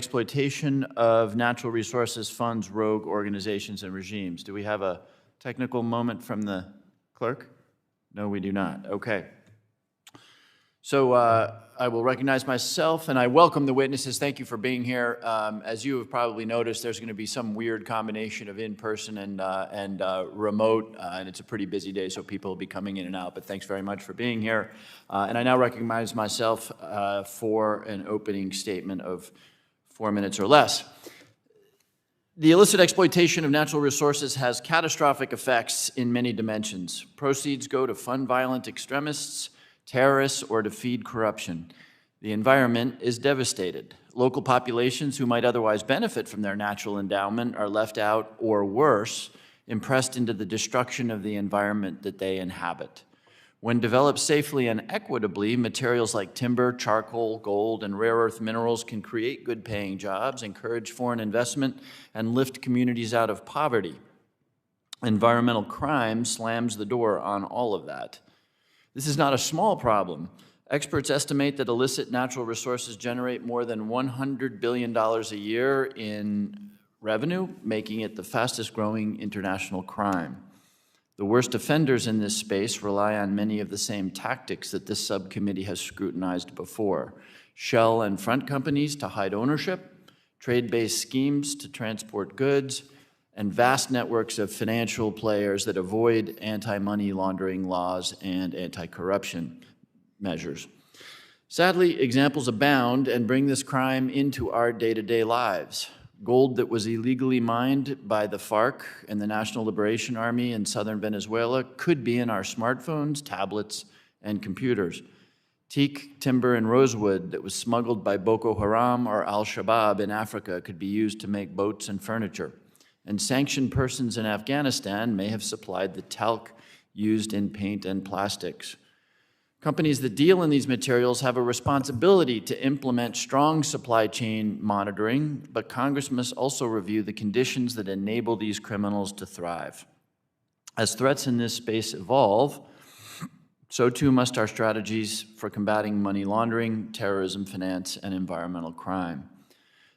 exploitation of natural resources funds rogue organizations and regimes. Do we have a technical moment from the clerk? No, we do not. Okay. So I will recognize myself, and I welcome the witnesses. Thank you for being here. As you have probably noticed, there's going to be some weird combination of in-person and remote, and it's a pretty busy day, so people will be coming in and out, but thanks very much for being here. And I now recognize myself for an opening statement of 4 minutes or less. The illicit exploitation of natural resources has catastrophic effects in many dimensions. Proceeds go to fund violent extremists, terrorists, or to feed corruption. The environment is devastated. Local populations who might otherwise benefit from their natural endowment are left out, or worse, impressed into the destruction of the environment that they inhabit. When developed safely and equitably, materials like timber, charcoal, gold, and rare earth minerals can create good-paying jobs, encourage foreign investment, and lift communities out of poverty. Environmental crime slams the door on all of that. This is not a small problem. Experts estimate that illicit natural resources generate more than $100 billion a year in revenue, making it the fastest growing international crime. The worst offenders in this space rely on many of the same tactics that this subcommittee has scrutinized before: shell and front companies to hide ownership, trade-based schemes to transport goods, and vast networks of financial players that avoid anti-money laundering laws and anti-corruption measures. Sadly, examples abound and bring this crime into our day-to-day lives. Gold that was illegally mined by the FARC and the National Liberation Army in southern Venezuela could be in our smartphones, tablets, and computers. Teak, timber, and rosewood that was smuggled by Boko Haram or Al-Shabaab in Africa could be used to make boats and furniture. And sanctioned persons in Afghanistan may have supplied the talc used in paint and plastics. Companies that deal in these materials have a responsibility to implement strong supply chain monitoring, but Congress must also review the conditions that enable these criminals to thrive. As threats in this space evolve, so too must our strategies for combating money laundering, terrorism, finance, and environmental crime.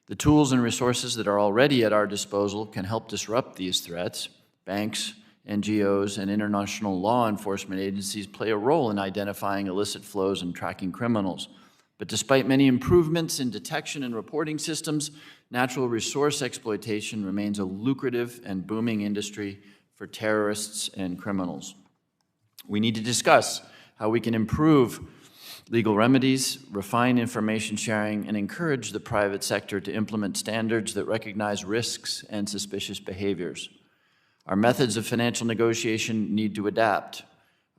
The tools and resources that are already at our disposal can help disrupt these threats. Banks, NGOs, and international law enforcement agencies play a role in identifying illicit flows and tracking criminals. But despite many improvements in detection and reporting systems, natural resource exploitation remains a lucrative and booming industry for terrorists and criminals. We need to discuss how we can improve legal remedies, refine information sharing, and encourage the private sector to implement standards that recognize risks and suspicious behaviors. Our methods of financial negotiation need to adapt.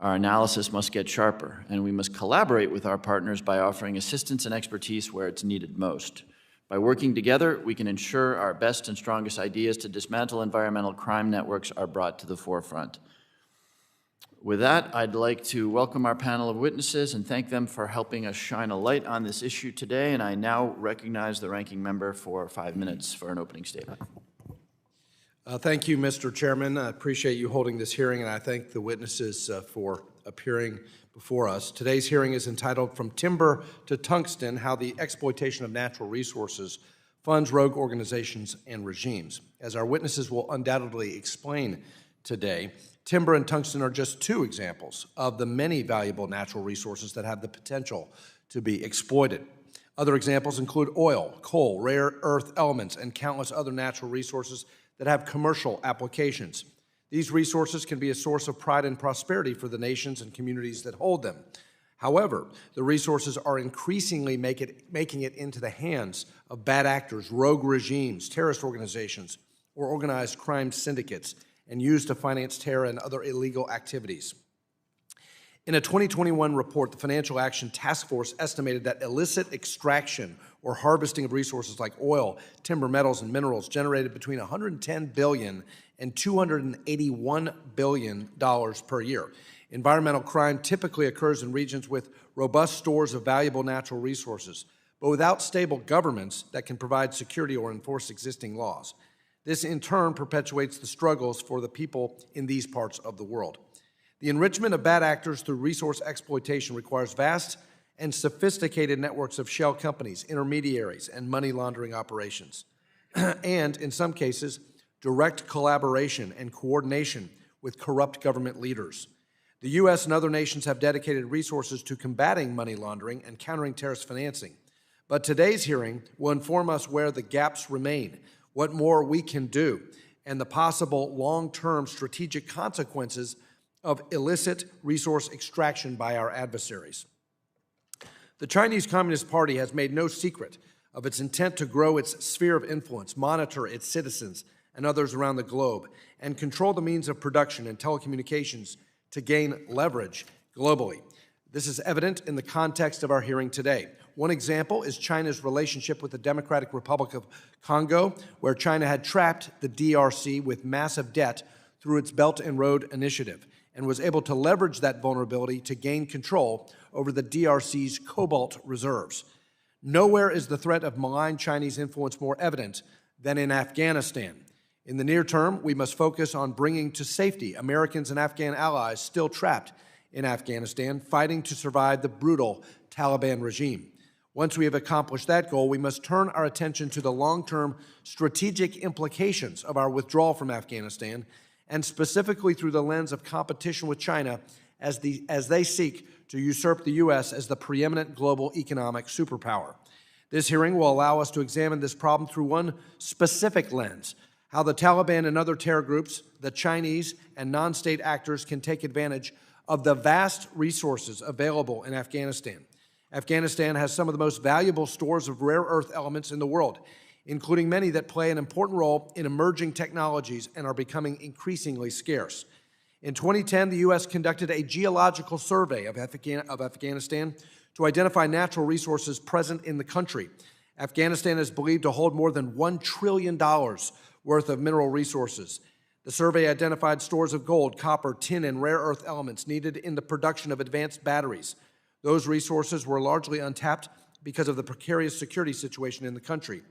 Our analysis must get sharper, and we must collaborate with our partners by offering assistance and expertise where it's needed most. By working together, we can ensure our best and strongest ideas to dismantle environmental crime networks are brought to the forefront. With that, I'd like to welcome our panel of witnesses and thank them for helping us shine a light on this issue today. And I now recognize the ranking member for 5 minutes for an opening statement. Thank you, Mr. Chairman. I appreciate you holding this hearing, and I thank the witnesses for appearing before us. Today's hearing is entitled From Timber to Tungsten, How the Exploitation of Natural Resources Funds Rogue Organizations and Regimes. As our witnesses will undoubtedly explain today, timber and tungsten are just two examples of the many valuable natural resources that have the potential to be exploited. Other examples include oil, coal, rare earth elements, and countless other natural resources that have commercial applications. These resources can be a source of pride and prosperity for the nations and communities that hold them. However, the resources are increasingly making it into the hands of bad actors, rogue regimes, terrorist organizations, or organized crime syndicates, and used to finance terror and other illegal activities. In a 2021 report, the Financial Action Task Force estimated that illicit extraction or harvesting of resources like oil, timber, metals, and minerals generated between $110 billion and $281 billion per year. Environmental crime typically occurs in regions with robust stores of valuable natural resources, but without stable governments that can provide security or enforce existing laws. This, in turn, perpetuates the struggles for the people in these parts of the world. The enrichment of bad actors through resource exploitation requires vast and sophisticated networks of shell companies, intermediaries, and money laundering operations. And, in some cases, direct collaboration and coordination with corrupt government leaders. The U.S. and other nations have dedicated resources to combating money laundering and countering terrorist financing. But today's hearing will inform us where the gaps remain, what more we can do, and the possible long-term strategic consequences of illicit resource extraction by our adversaries. The Chinese Communist Party has made no secret of its intent to grow its sphere of influence, monitor its citizens and others around the globe, and control the means of production and telecommunications to gain leverage globally. This is evident in the context of our hearing today. One example is China's relationship with the Democratic Republic of Congo, where China had trapped the DRC with massive debt through its Belt and Road Initiative and was able to leverage that vulnerability to gain control over the DRC's cobalt reserves. Nowhere is the threat of malign Chinese influence more evident than in Afghanistan. In the near term, we must focus on bringing to safety Americans and Afghan allies still trapped in Afghanistan, fighting to survive the brutal Taliban regime. Once we have accomplished that goal, we must turn our attention to the long-term strategic implications of our withdrawal from Afghanistan, and specifically through the lens of competition with China as they seek to usurp the U.S. as the preeminent global economic superpower. This hearing will allow us to examine this problem through one specific lens: how the Taliban and other terror groups, the Chinese, and non-state actors can take advantage of the vast resources available in Afghanistan. Afghanistan has some of the most valuable stores of rare earth elements in the world, including many that play an important role in emerging technologies and are becoming increasingly scarce. In 2010, the U.S. conducted a geological survey of Afghanistan to identify natural resources present in the country. Afghanistan is believed to hold more than $1 trillion worth of mineral resources. The survey identified stores of gold, copper, tin, and rare earth elements needed in the production of advanced batteries. Those resources were largely untapped because of the precarious security situation in the country.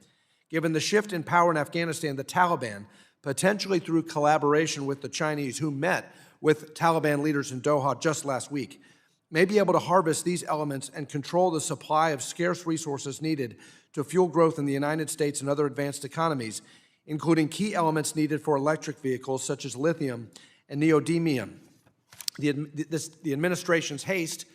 Given the shift in power in Afghanistan, the Taliban, potentially through collaboration with the Chinese, who met with Taliban leaders in Doha just last week, may be able to harvest these elements and control the supply of scarce resources needed to fuel growth in the United States and other advanced economies, including key elements needed for electric vehicles such as lithium and neodymium. The administration's haste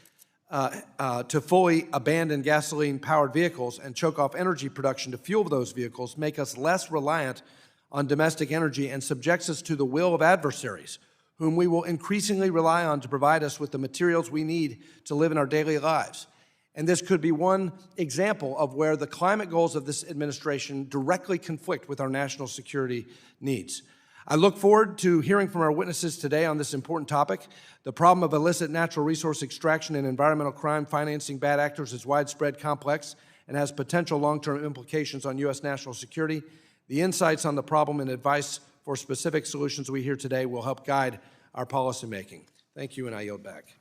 to fully abandon gasoline-powered vehicles and choke off energy production to fuel those vehicles make us less reliant on domestic energy and subjects us to the will of adversaries, whom we will increasingly rely on to provide us with the materials we need to live in our daily lives. And this could be one example of where the climate goals of this administration directly conflict with our national security needs. I look forward to hearing from our witnesses today on this important topic. The problem of illicit natural resource extraction and environmental crime financing bad actors is widespread, complex, and has potential long-term implications on U.S. national security. The insights on the problem and advice for specific solutions we hear today will help guide our policymaking. Thank you, and I yield back.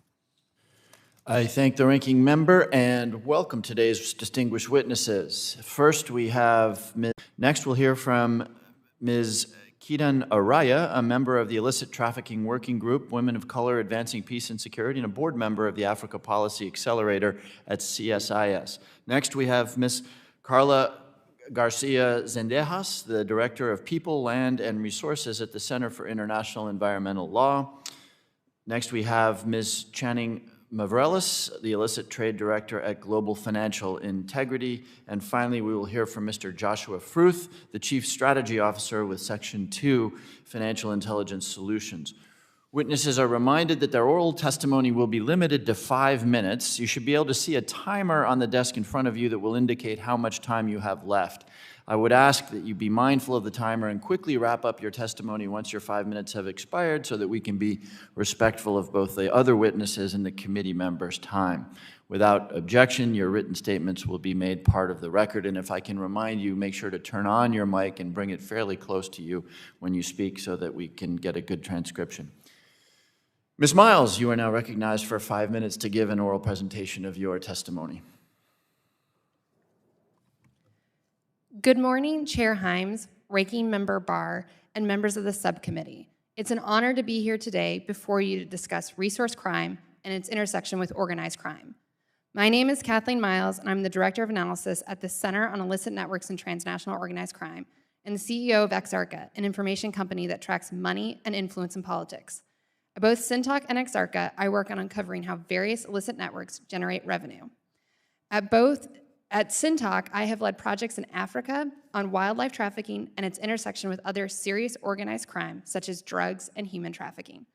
I thank the ranking member and welcome today's distinguished witnesses. First, next we'll hear from Ms. Kiran Araya, a member of the Illicit Trafficking Working Group, Women of Color Advancing Peace and Security, and a board member of the Africa Policy Accelerator at CSIS. Next, we have Ms. Carla Garcia Zendejas, the Director of People, Land, and Resources at the Center for International Environmental Law. Next, we have Ms. Channing Mavrellis, the Illicit Trade Director at Global Financial Integrity. And finally, we will hear from Mr. Joshua Fruth, the Chief Strategy Officer with Section 2, Financial Intelligence Solutions. Witnesses are reminded that their oral testimony will be limited to 5 minutes. You should be able to see a timer on the desk in front of you that will indicate how much time you have left. I would ask that you be mindful of the timer and quickly wrap up your testimony once your 5 minutes have expired so that we can be respectful of both the other witnesses and the committee members' time. Without objection, your written statements will be made part of the record, and if I can remind you, make sure to turn on your mic and bring it fairly close to you when you speak so that we can get a good transcription. Ms. Miles, you are now recognized for 5 minutes to give an oral presentation of your testimony. Good morning, Chair Himes, Ranking Member Barr, and members of the subcommittee. It's an honor to be here today before you to discuss resource crime and its intersection with organized crime. My name is Kathleen Miles, and I'm the Director of Analysis at the Center on Illicit Networks and Transnational Organized Crime, and the CEO of Exarca, an information company that tracks money and influence in politics. At both Syntalk and Exarca, I work on uncovering how various illicit networks generate revenue. At Syntalk, I have led projects in Africa on wildlife trafficking and its intersection with other serious organized crime, such as drugs and human trafficking.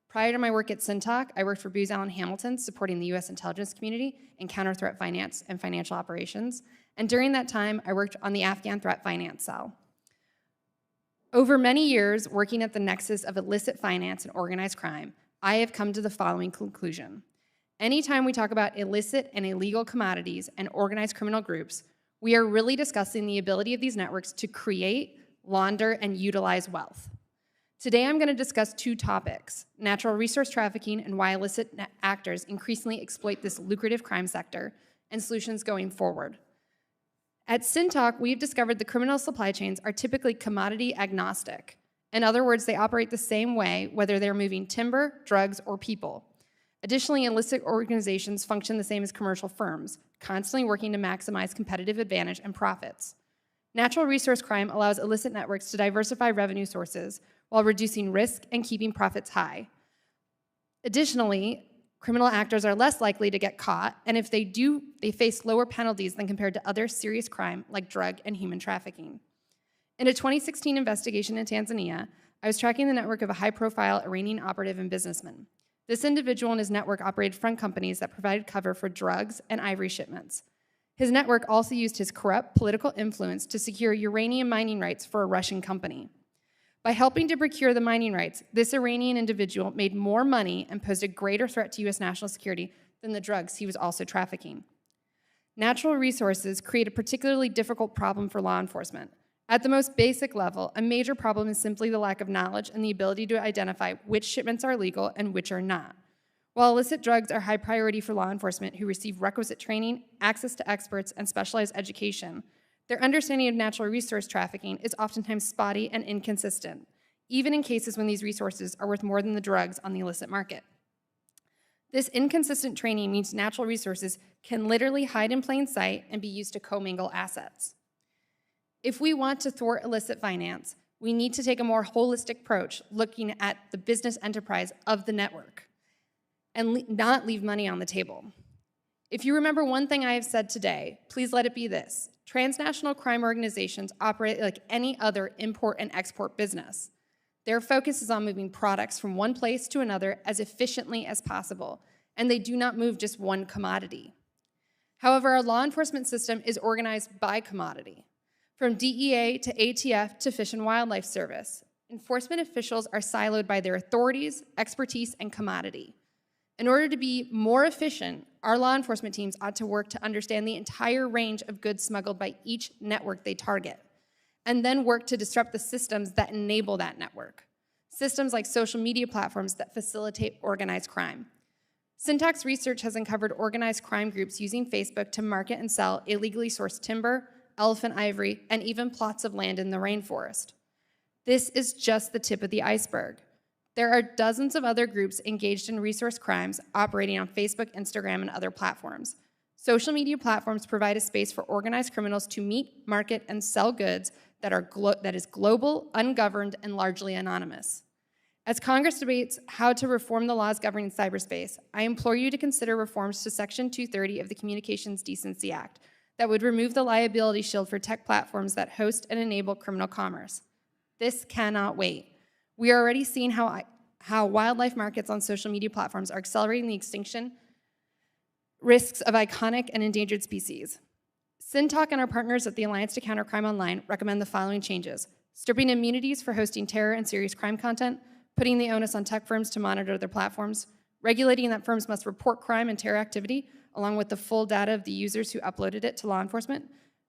Prior to my work at Syntalk, I worked for Booz Allen Hamilton, supporting the U.S. intelligence community in counter-threat finance and financial operations. And during that time, I worked on the Afghan threat finance cell. Over many years, working at the nexus of illicit finance and organized crime, I have come to the following conclusion. Anytime we talk about illicit and illegal commodities and organized criminal groups, we are really discussing the ability of these networks to create, launder, and utilize wealth. Today, I'm going to discuss two topics: natural resource trafficking and why illicit actors increasingly exploit this lucrative crime sector, and solutions going forward. At Syntalk, we've discovered the criminal supply chains are typically commodity agnostic. In other words, they operate the same way, whether they're moving timber, drugs, or people. Additionally, illicit organizations function the same as commercial firms, constantly working to maximize competitive advantage and profits. Natural resource crime allows illicit networks to diversify revenue sources while reducing risk and keeping profits high. Additionally, criminal actors are less likely to get caught, and if they do, they face lower penalties than compared to other serious crime like drug and human trafficking. In a 2016 investigation in Tanzania, I was tracking the network of a high-profile Iranian operative and businessman. This individual and his network operated front companies that provided cover for drugs and ivory shipments. His network also used his corrupt political influence to secure uranium mining rights for a Russian company. By helping to procure the mining rights, this Iranian individual made more money and posed a greater threat to U.S. national security than the drugs he was also trafficking. Natural resources create a particularly difficult problem for law enforcement. At the most basic level, a major problem is simply the lack of knowledge and the ability to identify which shipments are legal and which are not. While illicit drugs are high priority for law enforcement who receive requisite training, access to experts, and specialized education, their understanding of natural resource trafficking is oftentimes spotty and inconsistent, even in cases when these resources are worth more than the drugs on the illicit market. This inconsistent training means natural resources can literally hide in plain sight and be used to commingle assets. If we want to thwart illicit finance, we need to take a more holistic approach, looking at the business enterprise of the network and not leave money on the table. If you remember one thing I have said today, please let it be this: transnational crime organizations operate like any other import and export business. Their focus is on moving products from one place to another as efficiently as possible, and they do not move just one commodity. However, our law enforcement system is organized by commodity. From DEA to ATF to Fish and Wildlife Service, enforcement officials are siloed by their authorities, expertise, and commodity. In order to be more efficient, our law enforcement teams ought to work to understand the entire range of goods smuggled by each network they target, and then work to disrupt the systems that enable that network. Systems like social media platforms that facilitate organized crime. Syntalk's research has uncovered organized crime groups using Facebook to market and sell illegally sourced timber, elephant ivory, and even plots of land in the rainforest. This is just the tip of the iceberg. There are dozens of other groups engaged in resource crimes operating on Facebook, Instagram, and other platforms. Social media platforms provide a space for organized criminals to meet, market, and sell goods that is global, ungoverned, and largely anonymous. As Congress debates how to reform the laws governing cyberspace, I implore you to consider reforms to Section 230 of the Communications Decency Act that would remove the liability shield for tech platforms that host and enable criminal commerce. This cannot wait. We are already seeing how wildlife markets on social media platforms are accelerating the extinction risks of iconic and endangered species. Syntalk and our partners at the Alliance to Counter Crime Online recommend the following changes: stripping immunities for hosting terror and serious crime content, putting the onus on tech firms to monitor their platforms, regulating that firms must report crime and terror activity along with the full data of the users who uploaded it to law enforcement,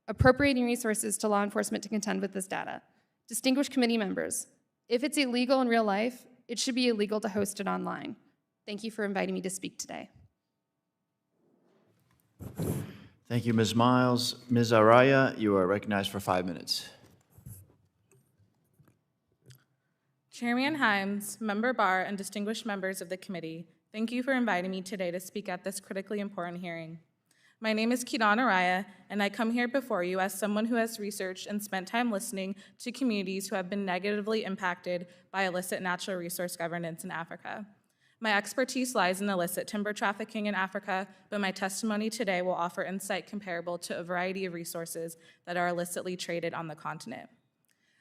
appropriating resources to law enforcement to contend with this data. Distinguished committee members, if it's illegal in real life, it should be illegal to host it online. Thank you for inviting me to speak today. Thank you, Ms. Miles. Ms. Araya, you are recognized for 5 minutes. Chairman Himes, Member Barr, and distinguished members of the committee, thank you for inviting me today to speak at this critically important hearing. My name is Kiran Araya, and I come here before you as someone who has researched and spent time listening to communities who have been negatively impacted by illicit natural resource governance in Africa. My expertise lies in illicit timber trafficking in Africa, but my testimony today will offer insight comparable to a variety of resources that are illicitly traded on the continent.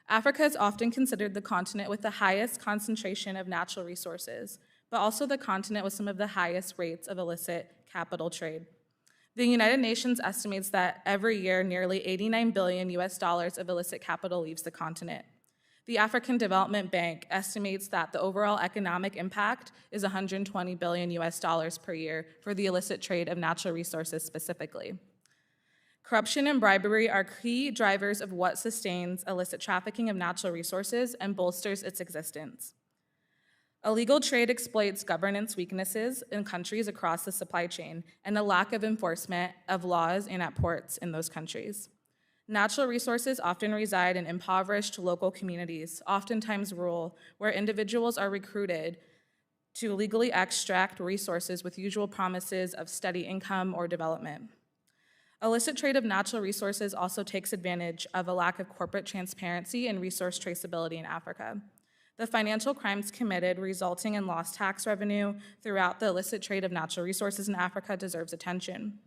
Africa is often considered the continent with the highest concentration of natural resources, but also the continent with some of the highest rates of illicit capital trade. The United Nations estimates that every year nearly $89 billion of illicit capital leaves the continent. The African Development Bank estimates that the overall economic impact is $120 billion per year for the illicit trade of natural resources specifically. Corruption and bribery are key drivers of what sustains illicit trafficking of natural resources and bolsters its existence. Illegal trade exploits governance weaknesses in countries across the supply chain and a lack of enforcement of laws and at ports in those countries. Natural resources often reside in impoverished local communities, oftentimes rural, where individuals are recruited to illegally extract resources with usual promises of steady income or development. Illicit trade of natural resources also takes advantage of a lack of corporate transparency and resource traceability in Africa. The financial crimes committed resulting in lost tax revenue throughout the illicit trade of natural resources in Africa deserves attention.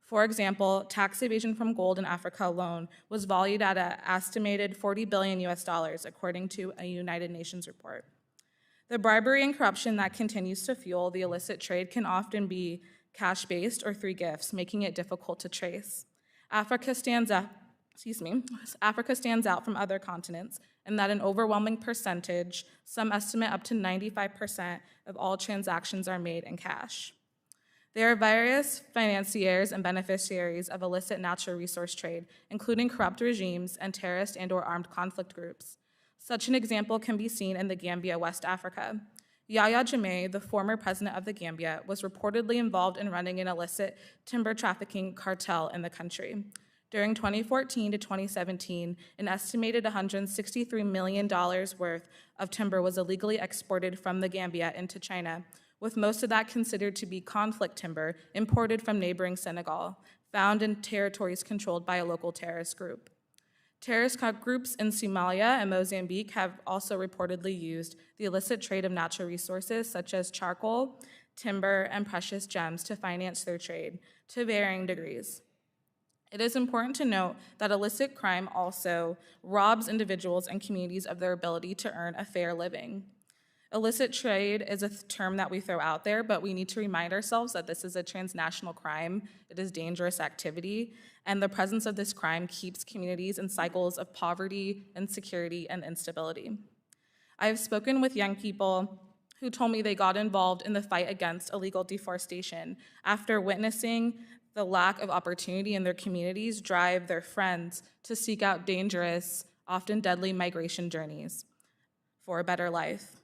For example, tax evasion from gold in Africa alone was valued at an estimated $40 billion according to a United Nations report. The bribery and corruption that continues to fuel the illicit trade can often be cash-based or through gifts, making it difficult to trace. Africa stands out from other continents in that an overwhelming percentage, some estimate up to 95% of all transactions are made in cash. There are various financiers and beneficiaries of illicit natural resource trade, including corrupt regimes and terrorist and/or armed conflict groups. Such an example can be seen in the Gambia, West Africa. Yahya Jammeh, the former president of the Gambia, was reportedly involved in running an illicit timber trafficking cartel in the country. During 2014 to 2017, an estimated $163 million worth of timber was illegally exported from the Gambia into China, with most of that considered to be conflict timber imported from neighboring Senegal, found in territories controlled by a local terrorist group. Terrorist groups in Somalia and Mozambique have also reportedly used the illicit trade of natural resources such as charcoal, timber, and precious gems to finance their trade to varying degrees. It is important to note that illicit crime also robs individuals and communities of their ability to earn a fair living. Illicit trade is a term that we throw out there, but we need to remind ourselves that this is a transnational crime. It is dangerous activity, and the presence of this crime keeps communities in cycles of poverty, insecurity, and instability. I have spoken with young people who told me they got involved in the fight against illegal deforestation after witnessing the lack of opportunity in their communities drive their friends to seek out dangerous, often deadly migration journeys for a better life.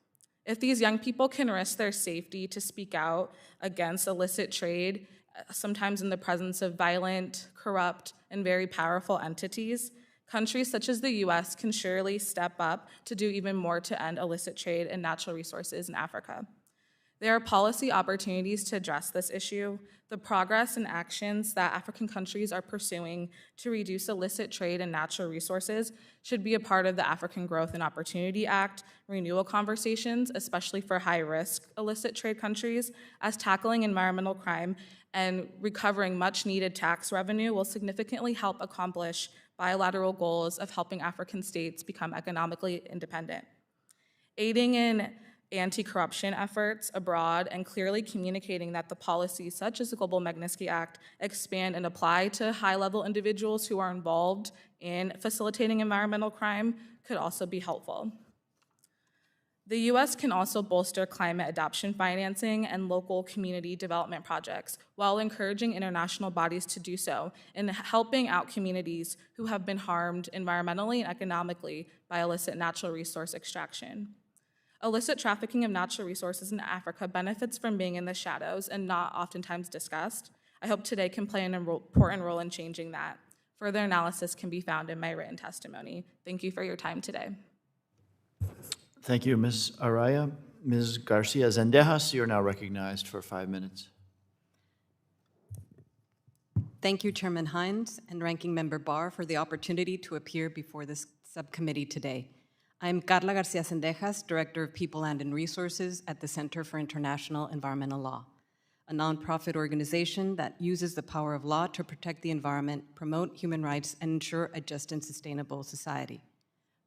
If these young people can risk their safety to speak out against illicit trade, sometimes in the presence of violent, corrupt, and very powerful entities, countries such as the US can surely step up to do even more to end illicit trade in natural resources in Africa. There are policy opportunities to address this issue. The progress and actions that African countries are pursuing to reduce illicit trade in natural resources should be a part of the African Growth and Opportunity Act renewal conversations, especially for high-risk illicit trade countries, as tackling environmental crime and recovering much-needed tax revenue will significantly help accomplish bilateral goals of helping African states become economically independent. Aiding in anti-corruption efforts abroad and clearly communicating that the policies such as the Global Magnitsky Act expand and apply to high-level individuals who are involved in facilitating environmental crime could also be helpful. The U.S. can also bolster climate adaptation financing and local community development projects while encouraging international bodies to do so in helping out communities who have been harmed environmentally and economically by illicit natural resource extraction. Illicit trafficking of natural resources in Africa benefits from being in the shadows and not oftentimes discussed. I hope today can play an important role in changing that. Further analysis can be found in my written testimony. Thank you for your time today. Thank you, Ms. Araya. Ms. Garcia Zendejas, you're now recognized for 5 minutes. Thank you, Chairman Hines and Ranking Member Barr, for the opportunity to appear before this subcommittee today. I'm Carla Garcia Zendejas, Director of People, Land, and Resources at the Center for International Environmental Law, a nonprofit organization that uses the power of law to protect the environment, promote human rights, and ensure a just and sustainable society.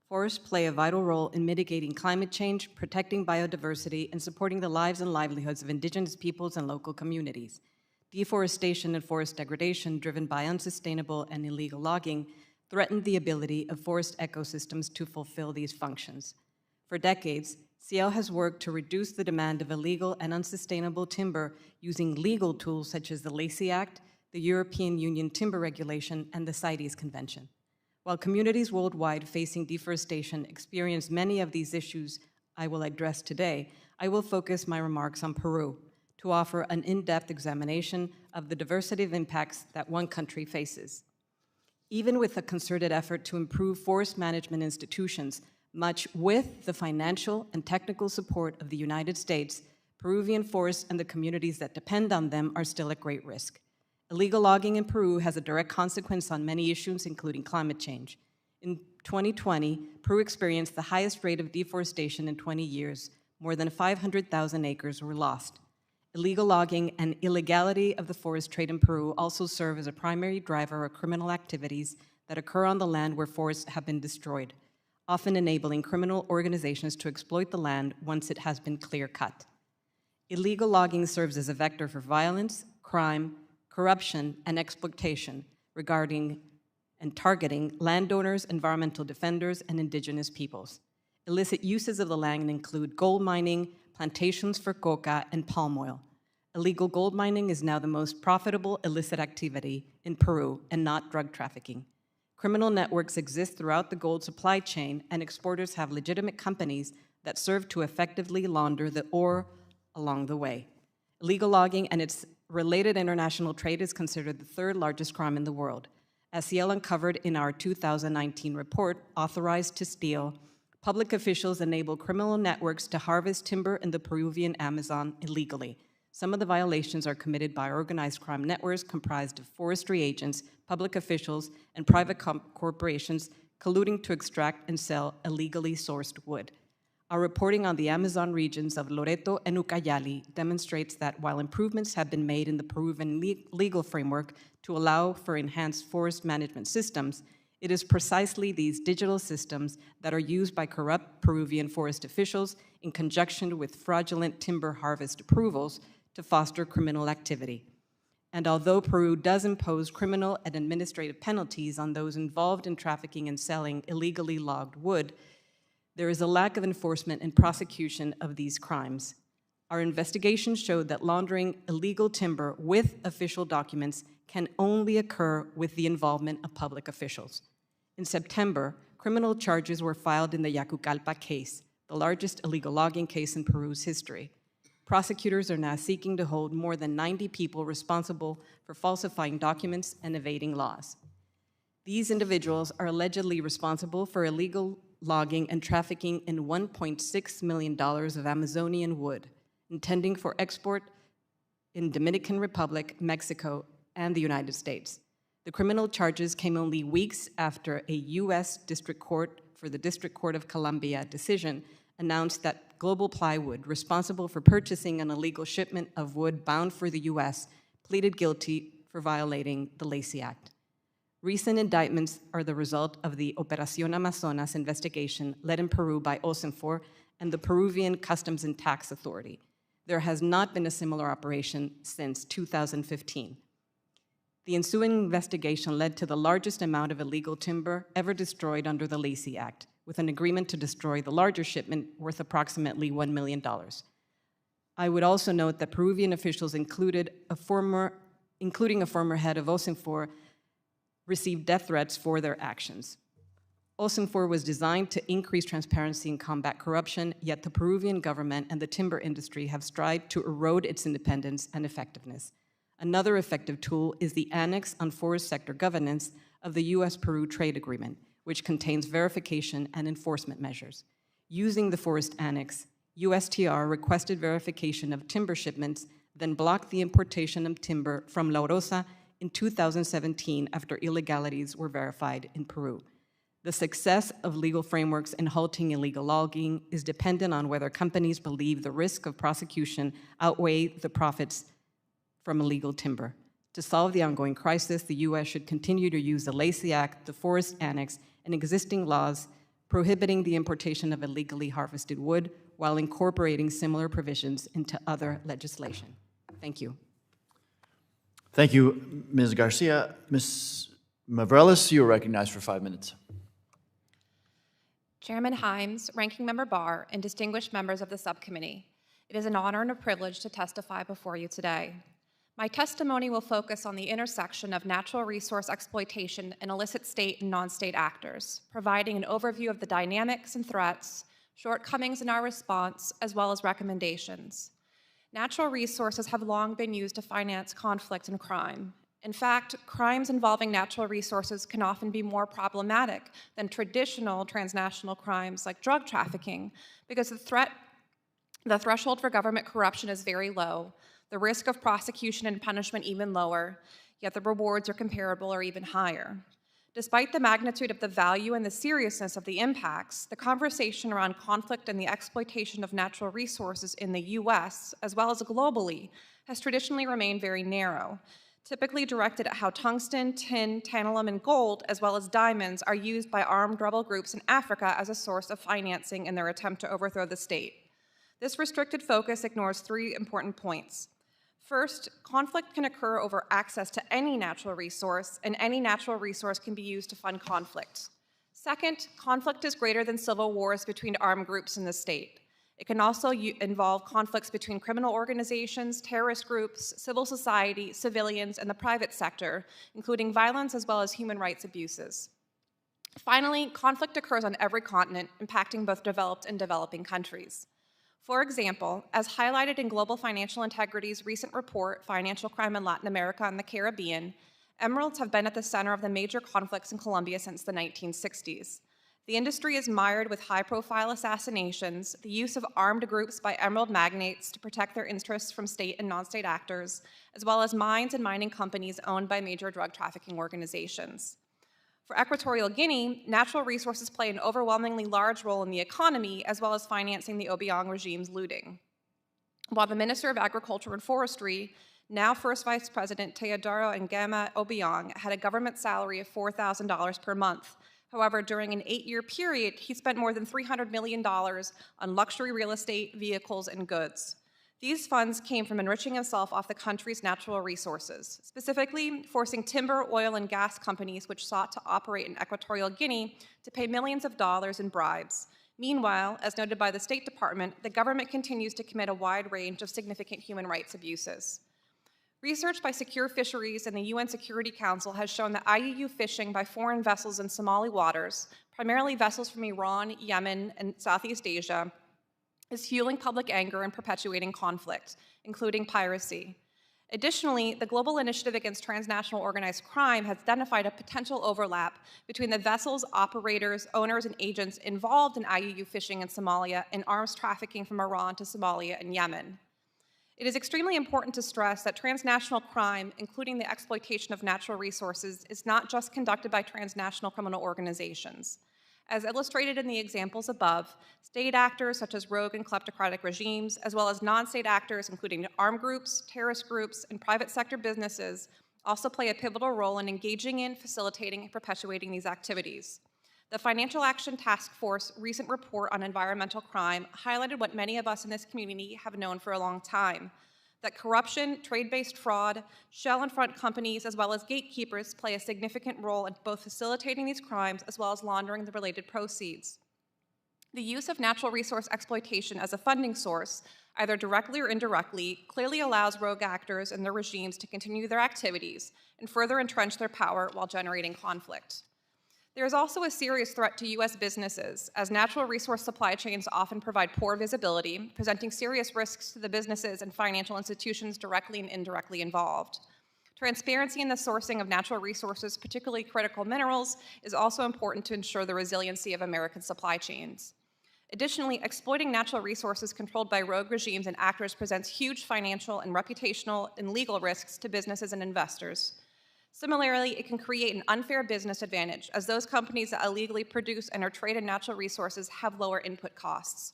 Forests play a vital role in mitigating climate change, protecting biodiversity, and supporting the lives and livelihoods of indigenous peoples and local communities. Deforestation and forest degradation driven by unsustainable and illegal logging threaten the ability of forest ecosystems to fulfill these functions. For decades, CL has worked to reduce the demand of illegal and unsustainable timber using legal tools such as the Lacey Act, the European Union Timber Regulation, and the CITES Convention. While communities worldwide facing deforestation experience many of these issues I will address today, I will focus my remarks on Peru to offer an in-depth examination of the diversity of impacts that one country faces. Even with a concerted effort to improve forest management institutions, much with the financial and technical support of the United States, Peruvian forests and the communities that depend on them are still at great risk. Illegal logging in Peru has a direct consequence on many issues, including climate change. In 2020, Peru experienced the highest rate of deforestation in 20 years. More than 500,000 acres were lost. Illegal logging and illegality of the forest trade in Peru also serve as a primary driver of criminal activities that occur on the land where forests have been destroyed, often enabling criminal organizations to exploit the land once it has been clear-cut. Illegal logging serves as a vector for violence, crime, corruption, and exploitation regarding and targeting landowners, environmental defenders, and indigenous peoples. Illicit uses of the land include gold mining, plantations for coca, and palm oil. Illegal gold mining is now the most profitable illicit activity in Peru and not drug trafficking. Criminal networks exist throughout the gold supply chain, and exporters have legitimate companies that serve to effectively launder the ore along the way. Illegal logging and its related international trade is considered the third largest crime in the world. As CL uncovered in our 2019 report, Authorized to Steal, public officials enable criminal networks to harvest timber in the Peruvian Amazon illegally. Some of the violations are committed by organized crime networks comprised of forestry agents, public officials, and private corporations colluding to extract and sell illegally sourced wood. Our reporting on the Amazon regions of Loreto and Ucayali demonstrates that while improvements have been made in the Peruvian legal framework to allow for enhanced forest management systems, it is precisely these digital systems that are used by corrupt Peruvian forest officials in conjunction with fraudulent timber harvest approvals to foster criminal activity. And although Peru does impose criminal and administrative penalties on those involved in trafficking and selling illegally logged wood, there is a lack of enforcement and prosecution of these crimes. Our investigation showed that laundering illegal timber with official documents can only occur with the involvement of public officials. In September, criminal charges were filed in the Yacucalpa case, the largest illegal logging case in Peru's history. Prosecutors are now seeking to hold more than 90 people responsible for falsifying documents and evading laws. These individuals are allegedly responsible for illegal logging and trafficking in $1.6 million of Amazonian wood, intending for export in Dominican Republic, Mexico, and the United States. The criminal charges came only weeks after a U.S. District Court for the District Court of Columbia decision announced that Global Plywood, responsible for purchasing an illegal shipment of wood bound for the U.S., pleaded guilty for violating the Lacey Act. Recent indictments are the result of the Operación Amazonas investigation led in Peru by OSENFOR and the Peruvian Customs and Tax Authority. There has not been a similar operation since 2015. The ensuing investigation led to the largest amount of illegal timber ever destroyed under the Lacey Act, with an agreement to destroy the larger shipment worth approximately $1 million. I would also note that Peruvian officials, including a former head of OSENFOR, received death threats for their actions. OSENFOR was designed to increase transparency and combat corruption, yet the Peruvian government and the timber industry have strived to erode its independence and effectiveness. Another effective tool is the Annex on Forest Sector Governance of the U.S.-Peru Trade Agreement, which contains verification and enforcement measures. Using the Forest Annex, USTR requested verification of timber shipments, then blocked the importation of timber from La Orosa in 2017 after illegalities were verified in Peru. The success of legal frameworks in halting illegal logging is dependent on whether companies believe the risk of prosecution outweigh the profits from illegal timber. To solve the ongoing crisis, the U.S. should continue to use the Lacey Act, the Forest Annex, and existing laws prohibiting the importation of illegally harvested wood while incorporating similar provisions into other legislation. Thank you. Thank you, Ms. Garcia. Ms. Mavrellis, you are recognized for 5 minutes. Chairman Himes, Ranking Member Barr, and distinguished members of the subcommittee, it is an honor and a privilege to testify before you today. My testimony will focus on the intersection of natural resource exploitation and illicit state and non-state actors, providing an overview of the dynamics and threats, shortcomings in our response, as well as recommendations. Natural resources have long been used to finance conflict and crime. In fact, crimes involving natural resources can often be more problematic than traditional transnational crimes like drug trafficking because the threshold for government corruption is very low, the risk of prosecution and punishment even lower, yet the rewards are comparable or even higher. Despite the magnitude of the value and the seriousness of the impacts, the conversation around conflict and the exploitation of natural resources in the US, as well as globally, has traditionally remained very narrow, typically directed at how tungsten, tin, tantalum, and gold, as well as diamonds, are used by armed rebel groups in Africa as a source of financing in their attempt to overthrow the state. This restricted focus ignores 3 important points. First, conflict can occur over access to any natural resource, and any natural resource can be used to fund conflict. Second, conflict is greater than civil wars between armed groups in the state. It can also involve conflicts between criminal organizations, terrorist groups, civil society, civilians, and the private sector, including violence as well as human rights abuses. Finally, conflict occurs on every continent, impacting both developed and developing countries. For example, as highlighted in Global Financial Integrity's recent report, Financial Crime in Latin America and the Caribbean, emeralds have been at the center of the major conflicts in Colombia since the 1960s. The industry is mired with high-profile assassinations, the use of armed groups by emerald magnates to protect their interests from state and non-state actors, as well as mines and mining companies owned by major drug trafficking organizations. For Equatorial Guinea, natural resources play an overwhelmingly large role in the economy, as well as financing the Obiang regime's looting. While the Minister of Agriculture and Forestry, now First Vice President Teodoro Ngema Obiang, had a government salary of $4,000 per month. However, during an 8-year period, he spent more than $300 million on luxury real estate, vehicles, and goods. These funds came from enriching himself off the country's natural resources, specifically forcing timber, oil, and gas companies which sought to operate in Equatorial Guinea to pay millions of dollars in bribes. Meanwhile, as noted by the State Department, the government continues to commit a wide range of significant human rights abuses. Research by Secure Fisheries and the UN Security Council has shown that IUU fishing by foreign vessels in Somali waters, primarily vessels from Iran, Yemen, and Southeast Asia, is fueling public anger and perpetuating conflict, including piracy. Additionally, the Global Initiative Against Transnational Organized Crime has identified a potential overlap between the vessels, operators, owners, and agents involved in IUU fishing in Somalia and arms trafficking from Iran to Somalia and Yemen. It is extremely important to stress that transnational crime, including the exploitation of natural resources, is not just conducted by transnational criminal organizations. As illustrated in the examples above, state actors such as rogue and kleptocratic regimes, as well as non-state actors including armed groups, terrorist groups, and private sector businesses also play a pivotal role in engaging in, facilitating, and perpetuating these activities. The Financial Action Task Force recent report on environmental crime highlighted what many of us in this community have known for a long time, that corruption, trade-based fraud, shell and front companies, as well as gatekeepers play a significant role in both facilitating these crimes as well as laundering the related proceeds. The use of natural resource exploitation as a funding source, either directly or indirectly, clearly allows rogue actors and their regimes to continue their activities and further entrench their power while generating conflict. There is also a serious threat to U.S. businesses, as natural resource supply chains often provide poor visibility, presenting serious risks to the businesses and financial institutions directly and indirectly involved. Transparency in the sourcing of natural resources, particularly critical minerals, is also important to ensure the resiliency of American supply chains. Additionally, exploiting natural resources controlled by rogue regimes and actors presents huge financial and reputational and legal risks to businesses and investors. Similarly, it can create an unfair business advantage, as those companies that illegally produce and or trade in natural resources have lower input costs.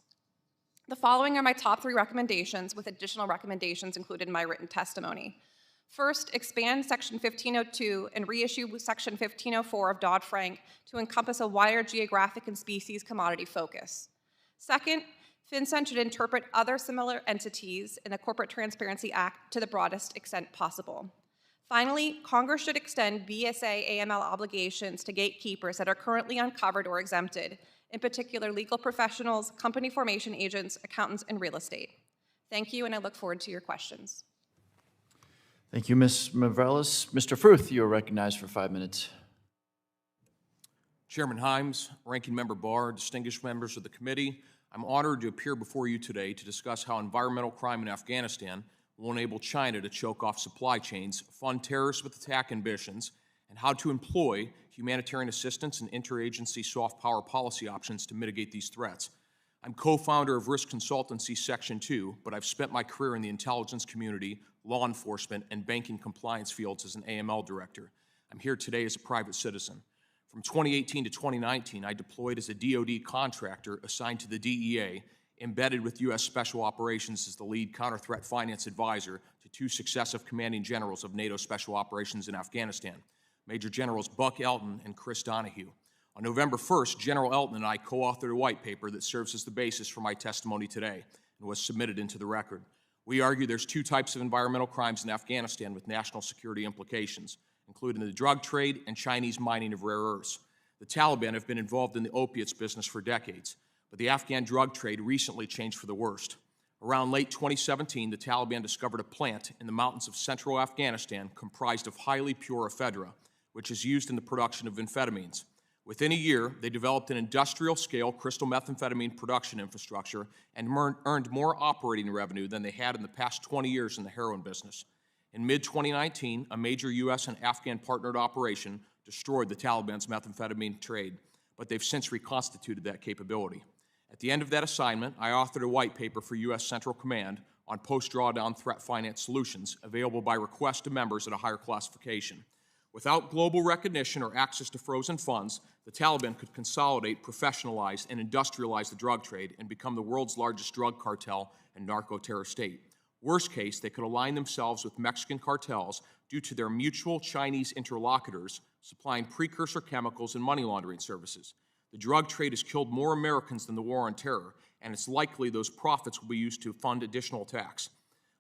The following are my top 3 recommendations, with additional recommendations included in my written testimony. First, expand Section 1502 and reissue Section 1504 of Dodd-Frank to encompass a wider geographic and species commodity focus. Second, FinCEN should interpret other similar entities in the Corporate Transparency Act to the broadest extent possible. Finally, Congress should extend BSA AML obligations to gatekeepers that are currently uncovered or exempted, in particular legal professionals, company formation agents, accountants, and real estate. Thank you, and I look forward to your questions. Thank you, Ms. Mavrellis. Mr. Fruth, you are recognized for 5 minutes. Chairman Himes, Ranking Member Barr, distinguished members of the committee, I'm honored to appear before you today to discuss how environmental crime in Afghanistan will enable China to choke off supply chains, fund terrorists with attack ambitions, and how to employ humanitarian assistance and interagency soft power policy options to mitigate these threats. I'm co-founder of Risk Consultancy Section 2, but I've spent my career in the intelligence community, law enforcement, and banking compliance fields as an AML director. I'm here today as a private citizen. From 2018 to 2019, I deployed as a DoD contractor assigned to the DEA, embedded with U.S. Special Operations as the lead counter-threat finance advisor to 2 successive commanding generals of NATO Special Operations in Afghanistan, Major Generals Buck Elton and Chris Donahue. On November 1st, General Elton and I co-authored a white paper that serves as the basis for my testimony today and was submitted into the record. We argue there's 2 types of environmental crimes in Afghanistan with national security implications, including the drug trade and Chinese mining of rare earths. The Taliban have been involved in the opiates business for decades, but the Afghan drug trade recently changed for the worst. Around late 2017, the Taliban discovered a plant in the mountains of central Afghanistan comprised of highly pure ephedra, which is used in the production of amphetamines. Within a year, they developed an industrial-scale crystal methamphetamine production infrastructure and earned more operating revenue than they had in the past 20 years in the heroin business. In mid-2019, a major U.S. and Afghan partnered operation destroyed the Taliban's methamphetamine trade, but they've since reconstituted that capability. At the end of that assignment, I authored a white paper for U.S. Central Command on post-drawdown threat finance solutions, available by request to members at a higher classification. Without global recognition or access to frozen funds, the Taliban could consolidate, professionalize, and industrialize the drug trade and become the world's largest drug cartel and narco-terror state. Worst case, they could align themselves with Mexican cartels due to their mutual Chinese interlocutors supplying precursor chemicals and money laundering services. The drug trade has killed more Americans than the war on terror, and it's likely those profits will be used to fund additional attacks.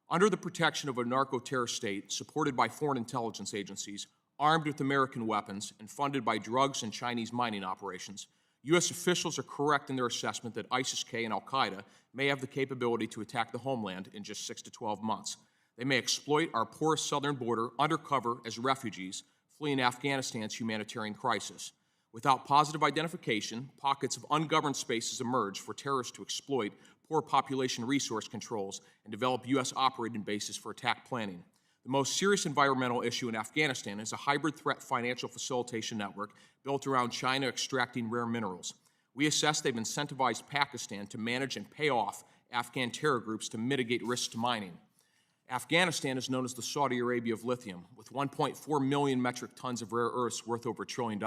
Under the protection of a narco-terror state supported by foreign intelligence agencies, armed with American weapons, and funded by drugs and Chinese mining operations, U.S. officials are correct in their assessment that ISIS-K and al-Qaeda may have the capability to attack the homeland in just 6 to 12 months. They may exploit our porous southern border undercover as refugees, fleeing Afghanistan's humanitarian crisis. Without positive identification, pockets of ungoverned spaces emerge for terrorists to exploit poor population resource controls and develop U.S. operating bases for attack planning. The most serious environmental issue in Afghanistan is a hybrid threat financial facilitation network built around China extracting rare minerals. We assess they've incentivized Pakistan to manage and pay off Afghan terror groups to mitigate risks to mining. Afghanistan is known as the Saudi Arabia of lithium, with 1.4 million metric tons of rare earths worth over $1 trillion.